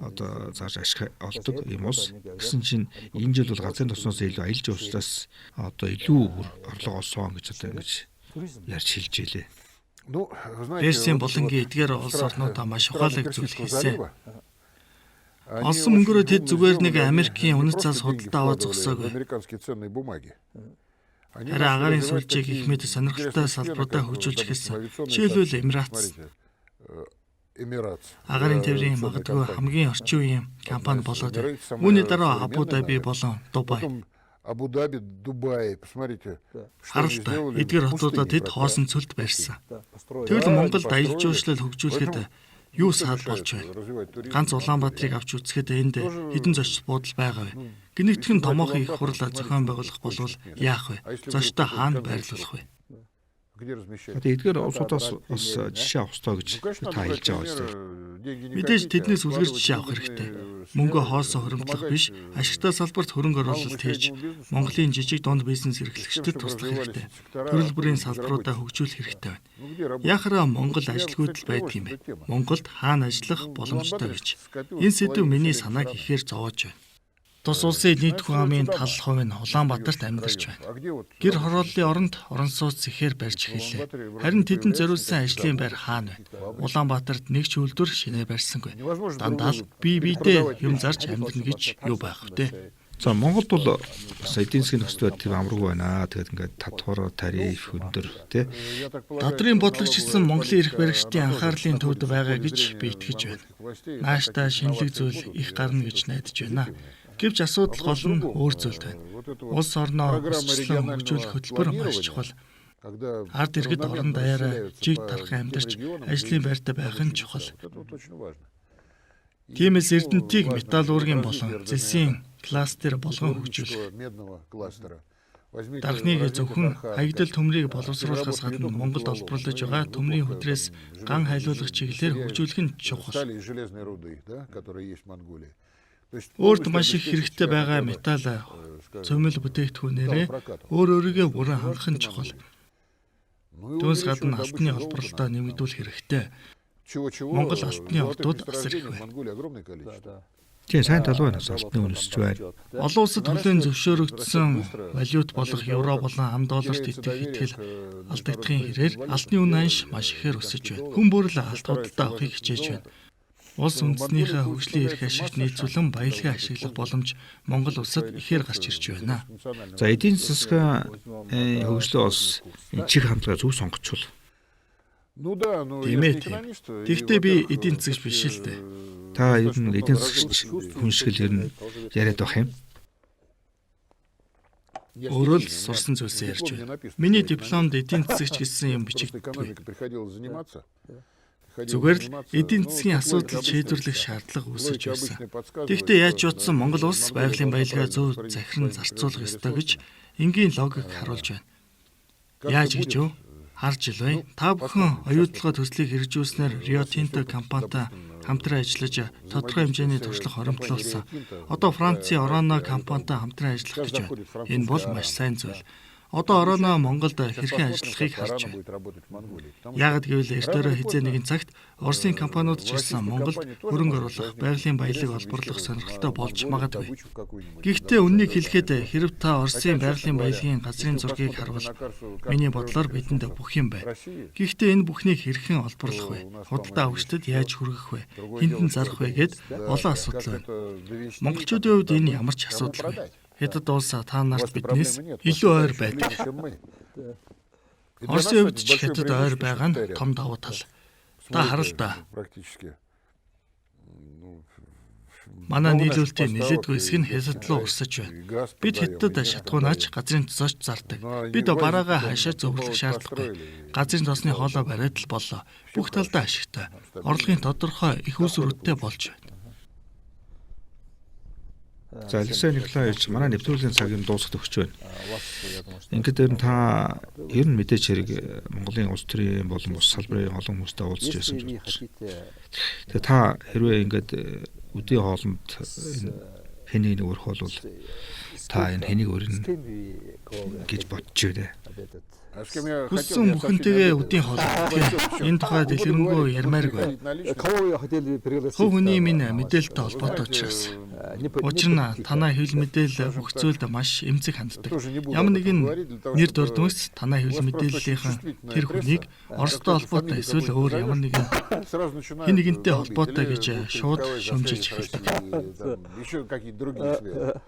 [SPEAKER 1] одоо зааж ашиг олдог юм уус. Гэсэн чинь энэ жил бол газрын тосноос илүү аялал жуулчлалаас одоо илүү орлого олсон гэж одоо ингэж ярьж хэлж илээ.
[SPEAKER 2] Персийн булангийн эдгээр улс орнуудаа маш ухаалаг зүйл хийсэн. Олсон мөнгөөрөө тэд зүгээр нэг Америкийн үнэт цаас худалдаа аваад зогсоогүй.
[SPEAKER 3] Американские ценные бумаги.
[SPEAKER 2] Харин агаарын сүлжээг их мэд сонирхолтой салбаруудаа хөгжүүлж эхэлсэн. Жишээлбэл
[SPEAKER 3] Эмират.
[SPEAKER 2] Агаарын тээврийн магадгүй хамгийн орчин үеийн компани болоод үүний дараа Абу Даби болон Дубай.
[SPEAKER 3] Абу-Даби, Дубай, посмотрите.
[SPEAKER 2] Харалтай эдгээр хотуудад тэд хоосон цөлд барьсан. Тэгвэл Монголд аялал жуулчлал хөгжүүлэхэд юу саал болж байна? Ганц Улаанбаатарыг авч үзэхэд энд хэдэн зочд буудал байгаа вэ? Гэнэтхэн томоохон их хурал зохион байгуулах болвол яах вэ? Зочдоо хаана байрлуулах вэ?
[SPEAKER 1] Одоо эдгээр улсуудаас бас жишээ авах ёстой гэж та хэлж байгаа юм.
[SPEAKER 2] Мэдээж тэднээс үлгэр жишээ авах хэрэгтэй. Мөнгө хоосоо хоримтлах биш, ашигтай салбарт хөрөнгө оруулалт хийж Монголын жижиг дунд бизнес эрхлэгчдэд туслах хэрэгтэй. Төрөл бүрийн салбаруудаа хөгжүүлэх хэрэгтэй байна. Яхараа Монгол ажилгүйдэл байдаг юм бэ? Монголд хаана ажиллах боломжтой гэж. Энэ сэдв миний санааг ихээр зовоож байна. Тус улсын нийт хүн амын тал хувь нь Улаанбаатарт амьдарч байна. Гэр хорооллын оронд орон сууц ихээр барьж эхэллээ. Харин тэдэнд зориулсан ажлын байр хаана вэ? Улаанбаатарт нэг ч үйлдвэр шинээр барьсангүй. Дандаа л бие биедээ юм зарж амьдрна гэж юу байх вэ?
[SPEAKER 1] За Монголд бол бас эдийн засгийн нөхцөл байдал тийм амаргүй байна. Тэгээд ингээд татвар, тариф өндөр тий.
[SPEAKER 2] Дадрын бодлогч гэсэн Монголын эрх баригчдын анхаарлын төвд байгаа гэж би итгэж байна. Нааштай шинэлэг зүйл их гарна гэж найдаж байна. Гэвч асуудал гол нь өөр зүйлд байна. Улс орноо өсчлөн хөгжүүлэх хөтөлбөр маш чухал. Ард иргэд орон даяараа жиг тархан амьдарч ажлын байртай байх нь чухал. Тиймээс Эрдэнэтийг металлургийн болон зэлсийн кластер болгон хөгжүүлэх. Дархныг зөвхөн хаягдал төмрийг боловсруулахаас гадна Монголд олборлож байгаа төмрийн хөдрөөс ган хайлуулах чиглэлээр хөгжүүлэх нь чухал. Өөрт маш их хэрэгтэй байгаа металл цөмөл бүтээгдэхүүнээрээ өөр өөрийгөө бүрэн хангах нь чухал. Түүнээс гадна алтны олборлолтоо нэмэгдүүлэх хэрэгтэй. Монгол алтны ордууд асар их байна.
[SPEAKER 1] Тийм сайн тал байна. Алтны үн өсөж байна.
[SPEAKER 2] Олон улсад хүлээн зөвшөөрөгдсөн валют болох евро болон ам долларт итгэл алдагдахын хэрээр алтны үн анш маш ихээр өсөж байна. Хүн бүр л алт худалдаа авахыг хичээж байна. Улс үндэснийхээ хөгжлийн эрх ашигт нийцүүлэн баялгаа ашиглах боломж Монгол улсад ихээр гарч ирж байна.
[SPEAKER 1] За эдийн засгийн хөгжлөө бас чих хандлага зөв сонгочвол
[SPEAKER 3] Ну да, но
[SPEAKER 2] Тийм
[SPEAKER 3] я
[SPEAKER 2] ээ,
[SPEAKER 3] же не
[SPEAKER 2] тийм.
[SPEAKER 3] экономист. И
[SPEAKER 2] Тэгвэл би
[SPEAKER 3] вот,
[SPEAKER 2] эдийн засагч биш л дээ.
[SPEAKER 1] та ер нь эдийн засгч хүн шиг л ер нь яриад байх юм.
[SPEAKER 3] я
[SPEAKER 2] Өөрөө л
[SPEAKER 3] стихийно,
[SPEAKER 2] сурсан зүйлсээ
[SPEAKER 3] у меня
[SPEAKER 2] ярьж
[SPEAKER 3] дипломе
[SPEAKER 2] байна.
[SPEAKER 3] написано,
[SPEAKER 2] Миний
[SPEAKER 3] что
[SPEAKER 2] дипломд эдийн засагч гэсэн юм
[SPEAKER 3] просто
[SPEAKER 2] бичигддэггүй.
[SPEAKER 3] экономикой приходилось заниматься. Приходилось
[SPEAKER 2] Зүгээр л
[SPEAKER 3] заниматься,
[SPEAKER 2] эдийн
[SPEAKER 3] ну,
[SPEAKER 2] засгийн
[SPEAKER 3] тут
[SPEAKER 2] асуудал
[SPEAKER 3] логика
[SPEAKER 2] шийдвэрлэх
[SPEAKER 3] обычная.
[SPEAKER 2] шаардлага үүсэж
[SPEAKER 3] Логика
[SPEAKER 2] байсан.
[SPEAKER 3] обычная подсказывает,
[SPEAKER 2] Тэгэхдээ яаж
[SPEAKER 3] что,
[SPEAKER 2] утсан Монгол улс
[SPEAKER 3] Монголия
[SPEAKER 2] байгалийн
[SPEAKER 3] должна
[SPEAKER 2] баялгаа зөв
[SPEAKER 3] правильно
[SPEAKER 2] захиран
[SPEAKER 3] распорядиться
[SPEAKER 2] зарцуулах
[SPEAKER 3] своими
[SPEAKER 2] ёстой гэж
[SPEAKER 3] ресурсами.
[SPEAKER 2] энгийн логик харуулж байна.
[SPEAKER 3] Как
[SPEAKER 2] Яаж
[SPEAKER 3] это
[SPEAKER 2] гэж
[SPEAKER 3] будет?
[SPEAKER 2] вэ? Харж илвэ. Та бүхэн оюутлогоо төслийг хэрэгжүүлснээр Rio Tinto компанитай хамтран ажиллаж тодорхой хэмжээний туршлага хоримтлуулсан. Одоо Францын Orano компанитай хамтран ажиллах гэж байна. Энэ бол маш сайн зүйл. Одоо Orano Монголд хэрхэн ажиллахыг харж байна. Ягд гэвэл эртөөрөө хизээ нэгэн цагт Оросын компаниуд ч гэсэн Монголд хөрөнгө оруулах, байгалийн баялаг олборлох сонирхолтой болж магадгүй. Гэхдээ үннийг хэлэхэд хэрэв та Оросын байгалийн баялагын газрын зургийг харвал миний бодлоор бидэнд бүх юм байна. Гэхдээ энэ бүхнийг хэрхэн олборлох вэ? Худалдаа авагчдад яаж хүргэх вэ? Хэнд нь зарах вэ гэд олон асуудал байна. Монголчуудын хувьд энэ ямар ч асуудалгүй. Хятад улс та нарт биднээс илүү ойр байдаг. Оросын хувьд ч хятад ойр байгаа нь том давуу тал. Та харал та.
[SPEAKER 3] Практически. Ну,
[SPEAKER 2] Манай нийлүүлэлтийн нэлээдгүй хэсэг нь хятад руу урсаж байна. Бид хятадд шатгуунаач газрын тосооч зардаг. Бид бараагаа хаашаа зөвлөх шаардлагагүй. Газрын тосны хоолой бариад л боллоо. Бүх талдаа ашигтай. Орлогын тодорхой их усүрэттэй болж байна.
[SPEAKER 1] За Алексей Николаевич манай нэвтрүүлгийн цагийн дуусахад өгч байна. Ингээд ер нь та ер нь мэдээч хэрэг Монголын улс төрийн болон бус салбарын олон хүмүүстэй уулзж байсан гэж байна. Тэгээ та хэрвээ ингээд өдийн хоолнд энэ хэнийг нэг өрөх бол та энэ хэнийг өрнө гэж бодож байна.
[SPEAKER 3] а с кем я
[SPEAKER 2] Хүссэн
[SPEAKER 3] хотел,
[SPEAKER 2] бүхэнтэйгээ
[SPEAKER 3] я
[SPEAKER 2] үдийн хоол идэх. Энэ тухай дэлгэрэнгүй ярмааргүй.
[SPEAKER 4] Кого я хотели пригласить?
[SPEAKER 2] Хувь хүний минь мэдээлэлтэй холбоотой учраас. Учир нь танай хэвлэл мэдээлэл бүх зүйлд маш эмзэг ханддаг. Ямар нэгэн нэр дурдмагс танай хэвлэл мэдээллийнхэн тэр хүнийг Оростой холбоотой эсвэл өөр ямар нэгэн
[SPEAKER 3] сразу начинают
[SPEAKER 2] хэн нэгэнтэй
[SPEAKER 3] долбить,
[SPEAKER 2] холбоотой
[SPEAKER 3] или
[SPEAKER 2] гэж
[SPEAKER 3] вот
[SPEAKER 2] шууд
[SPEAKER 3] давай
[SPEAKER 2] шөмжилж
[SPEAKER 3] засечь
[SPEAKER 2] эхэлдэг.
[SPEAKER 3] Россию, там, еще какие-то другие связи.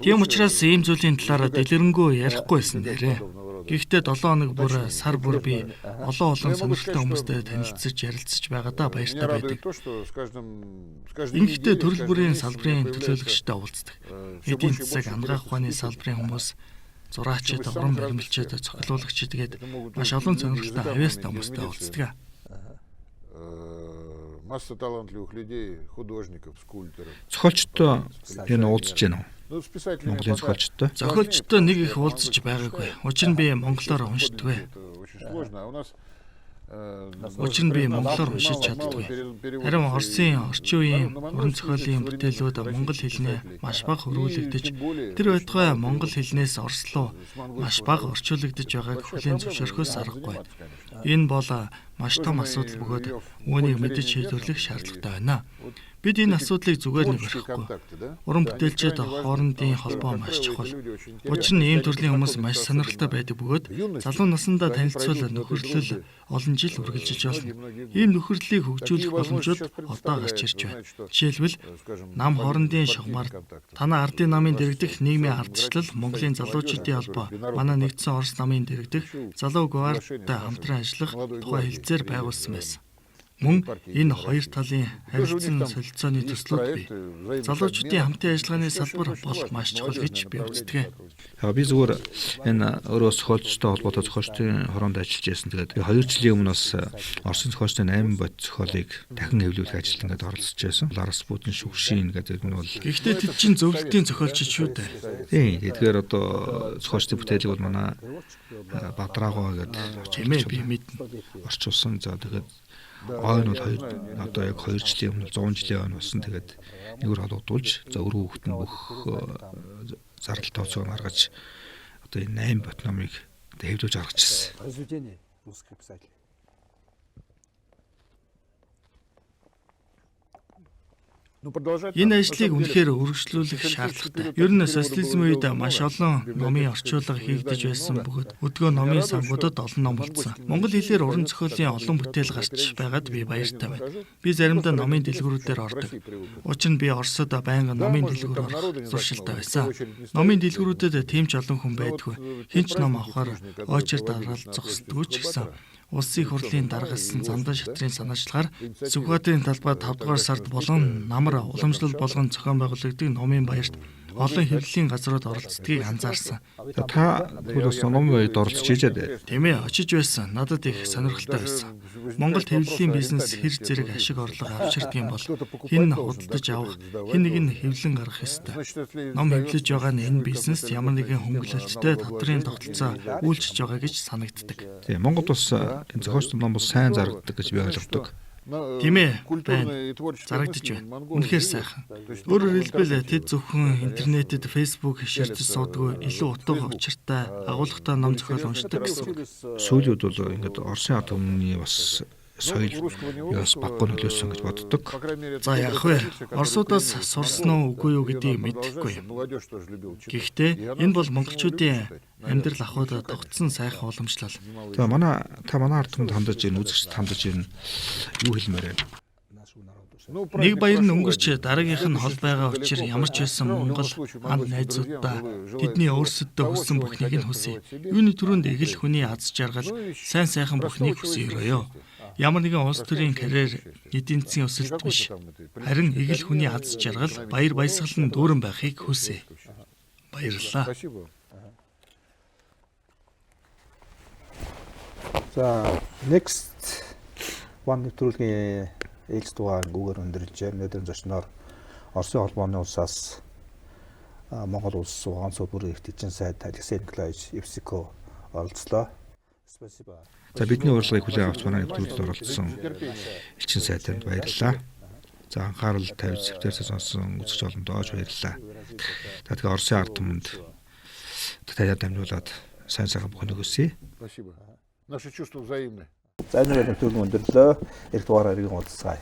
[SPEAKER 2] Тийм учраас ийм зүйлийн талаар дэлгэрэнгүй ярихгүй байсан дээрээ. Гэхдээ 7 хоног бүр сар бүр би олон сонирхолтой хүмүүстэй танилцсаж ярилцаж байгаадаа баяртай
[SPEAKER 3] Меня радует
[SPEAKER 2] байдаг.
[SPEAKER 3] то, что с каждым
[SPEAKER 2] Ингэхдээ
[SPEAKER 3] неделей,
[SPEAKER 2] төрөл
[SPEAKER 3] с
[SPEAKER 2] бүрийн
[SPEAKER 3] каждым
[SPEAKER 2] салбарын
[SPEAKER 3] месяцем
[SPEAKER 2] төлөөлөгчтэй уулздаг.
[SPEAKER 3] всё
[SPEAKER 2] Эдийн
[SPEAKER 3] больше и
[SPEAKER 2] засаг,
[SPEAKER 3] больше
[SPEAKER 2] ангаах ухааны
[SPEAKER 3] интересующих
[SPEAKER 2] салбарын хүмүүс, зураачид,
[SPEAKER 3] Чтобы
[SPEAKER 2] уран
[SPEAKER 3] самых
[SPEAKER 2] баримлчид,
[SPEAKER 3] различных.
[SPEAKER 2] цохилуулагчид тэгээд
[SPEAKER 3] Это могут
[SPEAKER 2] маш
[SPEAKER 3] быть
[SPEAKER 2] олон
[SPEAKER 3] люди
[SPEAKER 2] сонирхолтой
[SPEAKER 3] языками
[SPEAKER 2] авьяастай
[SPEAKER 3] не
[SPEAKER 2] хүмүүстэй
[SPEAKER 3] медицины.
[SPEAKER 2] уулздаг.
[SPEAKER 3] Масса талантливых людей, художников, скульпторов.
[SPEAKER 1] Зохиолчтой энэ уулзж байна уу?
[SPEAKER 3] Ну, с писателями
[SPEAKER 1] Монголын
[SPEAKER 3] пока
[SPEAKER 1] зохиолчтой.
[SPEAKER 2] Зохиолчтой нэг их уулзаж байгаагүй. Учир нь би монголоор уншдаггүй.
[SPEAKER 3] это очень сложно. А у нас
[SPEAKER 2] Учир нь би монголоор уншиж чаддаггүй. Харин Оросын орчин үеийн уран зохиолын бүтээлүүд монгол хэлнээ маш бага хөрвүүлэгдэж, тэр байтугай монгол хэлнээс орос руу маш бага орчуулагдж байгааг хүлээн зөвшөөрөхөөс аргагүй. Энэ бол маш том асуудал бөгөөд үүнийг мэдэж шийдвэрлэх шаардлагатай байна. Бид энэ асуудлыг зүгээр нэг барихгүй. Уран бүтээлчид хоорондын холбоо маш чухал. Учир нь ийм төрлийн хүмүүс маш сонирхолтой байдаг бөгөөд залуу насндаа танилцвал нөхөрлөл олон жил үргэлжиж болно. Ийм нөхөрлөлийг хөгжүүлэх боломжууд одоо гарч ирж байна. Жишээлбэл нам хоорондын шугамар, танай ардын намын дэргэдэх нийгмийн ардчлал, Монголын залуучуудын холбоо, манай нэгдсэн Орос намын дэргэдэх залуу гвардтай хамтран ажиллах тухай хэлцээр байгуулсан байсан. Мөн энэ хоёр талын харилцан солилцооны төслүүд бий. Залуучуудын хамтын ажиллагааны салбар бол маш чухал гэж би үздэг.
[SPEAKER 1] Би зүгээр энэ өөрөө зохиолчтой холбоотой зохиолчдын хороонд ажиллаж байсан. Тэгээд 2 жилийн өмнө бас Оросын зохиолчдын 8 бод зохиолыг дахин хэвлүүлэх ажилд ингээд оролцож байсан. Ларс Путин шүгшин гэдэг нь бол
[SPEAKER 2] Гэхдээ тэд чинь зөвлөлтийн зохиолч шүү дээ.
[SPEAKER 1] тийм. Тэгэхээр одоо зохиолчдын бүтээлийг бол манай Бадрагоо гэдэг
[SPEAKER 2] Чимээ би мэднэ.
[SPEAKER 1] орчуулсан. За тэгээд ойн бол одоо яг 2 жилийн өмнө 100 жилийн ойн болсон. Тэгээд нэгүр холбогдуулж за өргөн хүүхэд нь бүх зардал тооцоог гаргаж одоо энэ 8 бот номыг одоо хэвлүүлж гаргачихсан.
[SPEAKER 4] Произведение русских писателей.
[SPEAKER 2] Энэ ажлыг үнэхээр үргэлжлүүлэх шаардлагатай. Ер нь социализм үед маш олон номын орчуулга хийгдэж байсан бөгөөд өдгөө номын сангуудад олон ном болцсон. Монгол хэлээр уран зохиолын олон бүтээл гарч байгаад би баяртай байна. Би заримдаа номын дэлгүүрүүдээр ордог. Учир нь би Оросд байнга номын дэлгүүр орох зуршилтай байсан. Номын дэлгүүрүүдэд тийм ч олон хүн байдгүй. Хинч ном авахаар очир дараал зогсдгүй ч гэсэн Улсын хурлын даргалсан Зандан шатрын санаачлагаар Сүхбаатарын талбай 5 дугаар сард болон намар уламжлал болгон зохион байгуулагддаг номын баярт олон хэвлэлийн газрууд оролцдгийг анзаарсан.
[SPEAKER 1] Та тэгвэл бас ном баярт оролцож ижээд.
[SPEAKER 2] Тийм ээ, очиж байсан. Надад их сонирхолтой байсан. Монголд хэвлэлийн бизнес хэр зэрэг ашиг орлого авчирдгийн бол хэн худалдаж авах, хэн нэг нь хэвлэн гаргах ёстой. Ном хэвлэж байгаа нь энэ бизнес ямар нэгэн хөнгөлөлттэй дотрийн тогтолцоо үйлчилж байгаа гэж санагддаг.
[SPEAKER 1] Тийм Монгол бас энэ зохиолч ном бол сайн зарагддаг гэж би ойлгодог.
[SPEAKER 2] Тийм ээ, зарагдаж байна. Үнэхээр сайхан. Өөрөөр хэлбэл тэд зөвхөн интернетэд Facebook ширтэж суудгүй илүү утга учиртай агуулгатай ном зохиол уншдаг гэсэн.
[SPEAKER 1] Сүүлүүд бол ингээд Оросын ард түмний бас соёл бас баггүй нөлөөсөн гэж боддог.
[SPEAKER 2] За яах вэ? Оросуудаас сурсан уу үгүй юу гэдгийг мэдэхгүй юм. Гэхдээ энэ бол монголчуудын амьдрал ахуйд тогтсон сайхан уламжлал.
[SPEAKER 1] За манай ард түмэнд хандаж ийн үзэгчд хандаж ийн юу хэлмээр байна?
[SPEAKER 2] Нэг баяр нь өнгөрч дараагийнх нь хол байгаа учраас ямар ч байсан Монгол анд найзуудаа тэдний өөрсөддөө хүссэн бүхнийг нь хүсье. Юуны түрүүнд эгэл хүний аз жаргал, сайн сайхан бүхнийг хүсье өрөөё. Ямар нэгэн улс төрийн карьер эдийн засгийн өсөлт биш. Харин эгэл хүний аз жаргал, баяр баясгал нь дүүрэн байхыг хүсье. Баярлалаа.
[SPEAKER 4] За next one нэвтрүүлгийн ээлж дугаар гүүгээр өндөрлж байна. Өнөөдрийн зочноор Оросын холбооны улсаас Монгол улс Угаан суур бүрийн эрхтгчийн сайд Алексей Николаевич Евсиков оролцлоо. За бидний урилгыг хүлээн авч манай нэвтрүүлэгт оролцсон элчин сайданд баярлалаа. За анхаарал тавьж сэвтэрсээ сонсон үзэгч олондооч баярлалаа. За тэгээ Оросын ард түмэнд таяад дамжуулаад сайн сайхан бүхнийг хүсье.
[SPEAKER 3] Наши чувства взаимны.
[SPEAKER 4] За энэ нэвтрүүлэг өндөрлөө. Эх дугаараар иргэн уулзцгаая.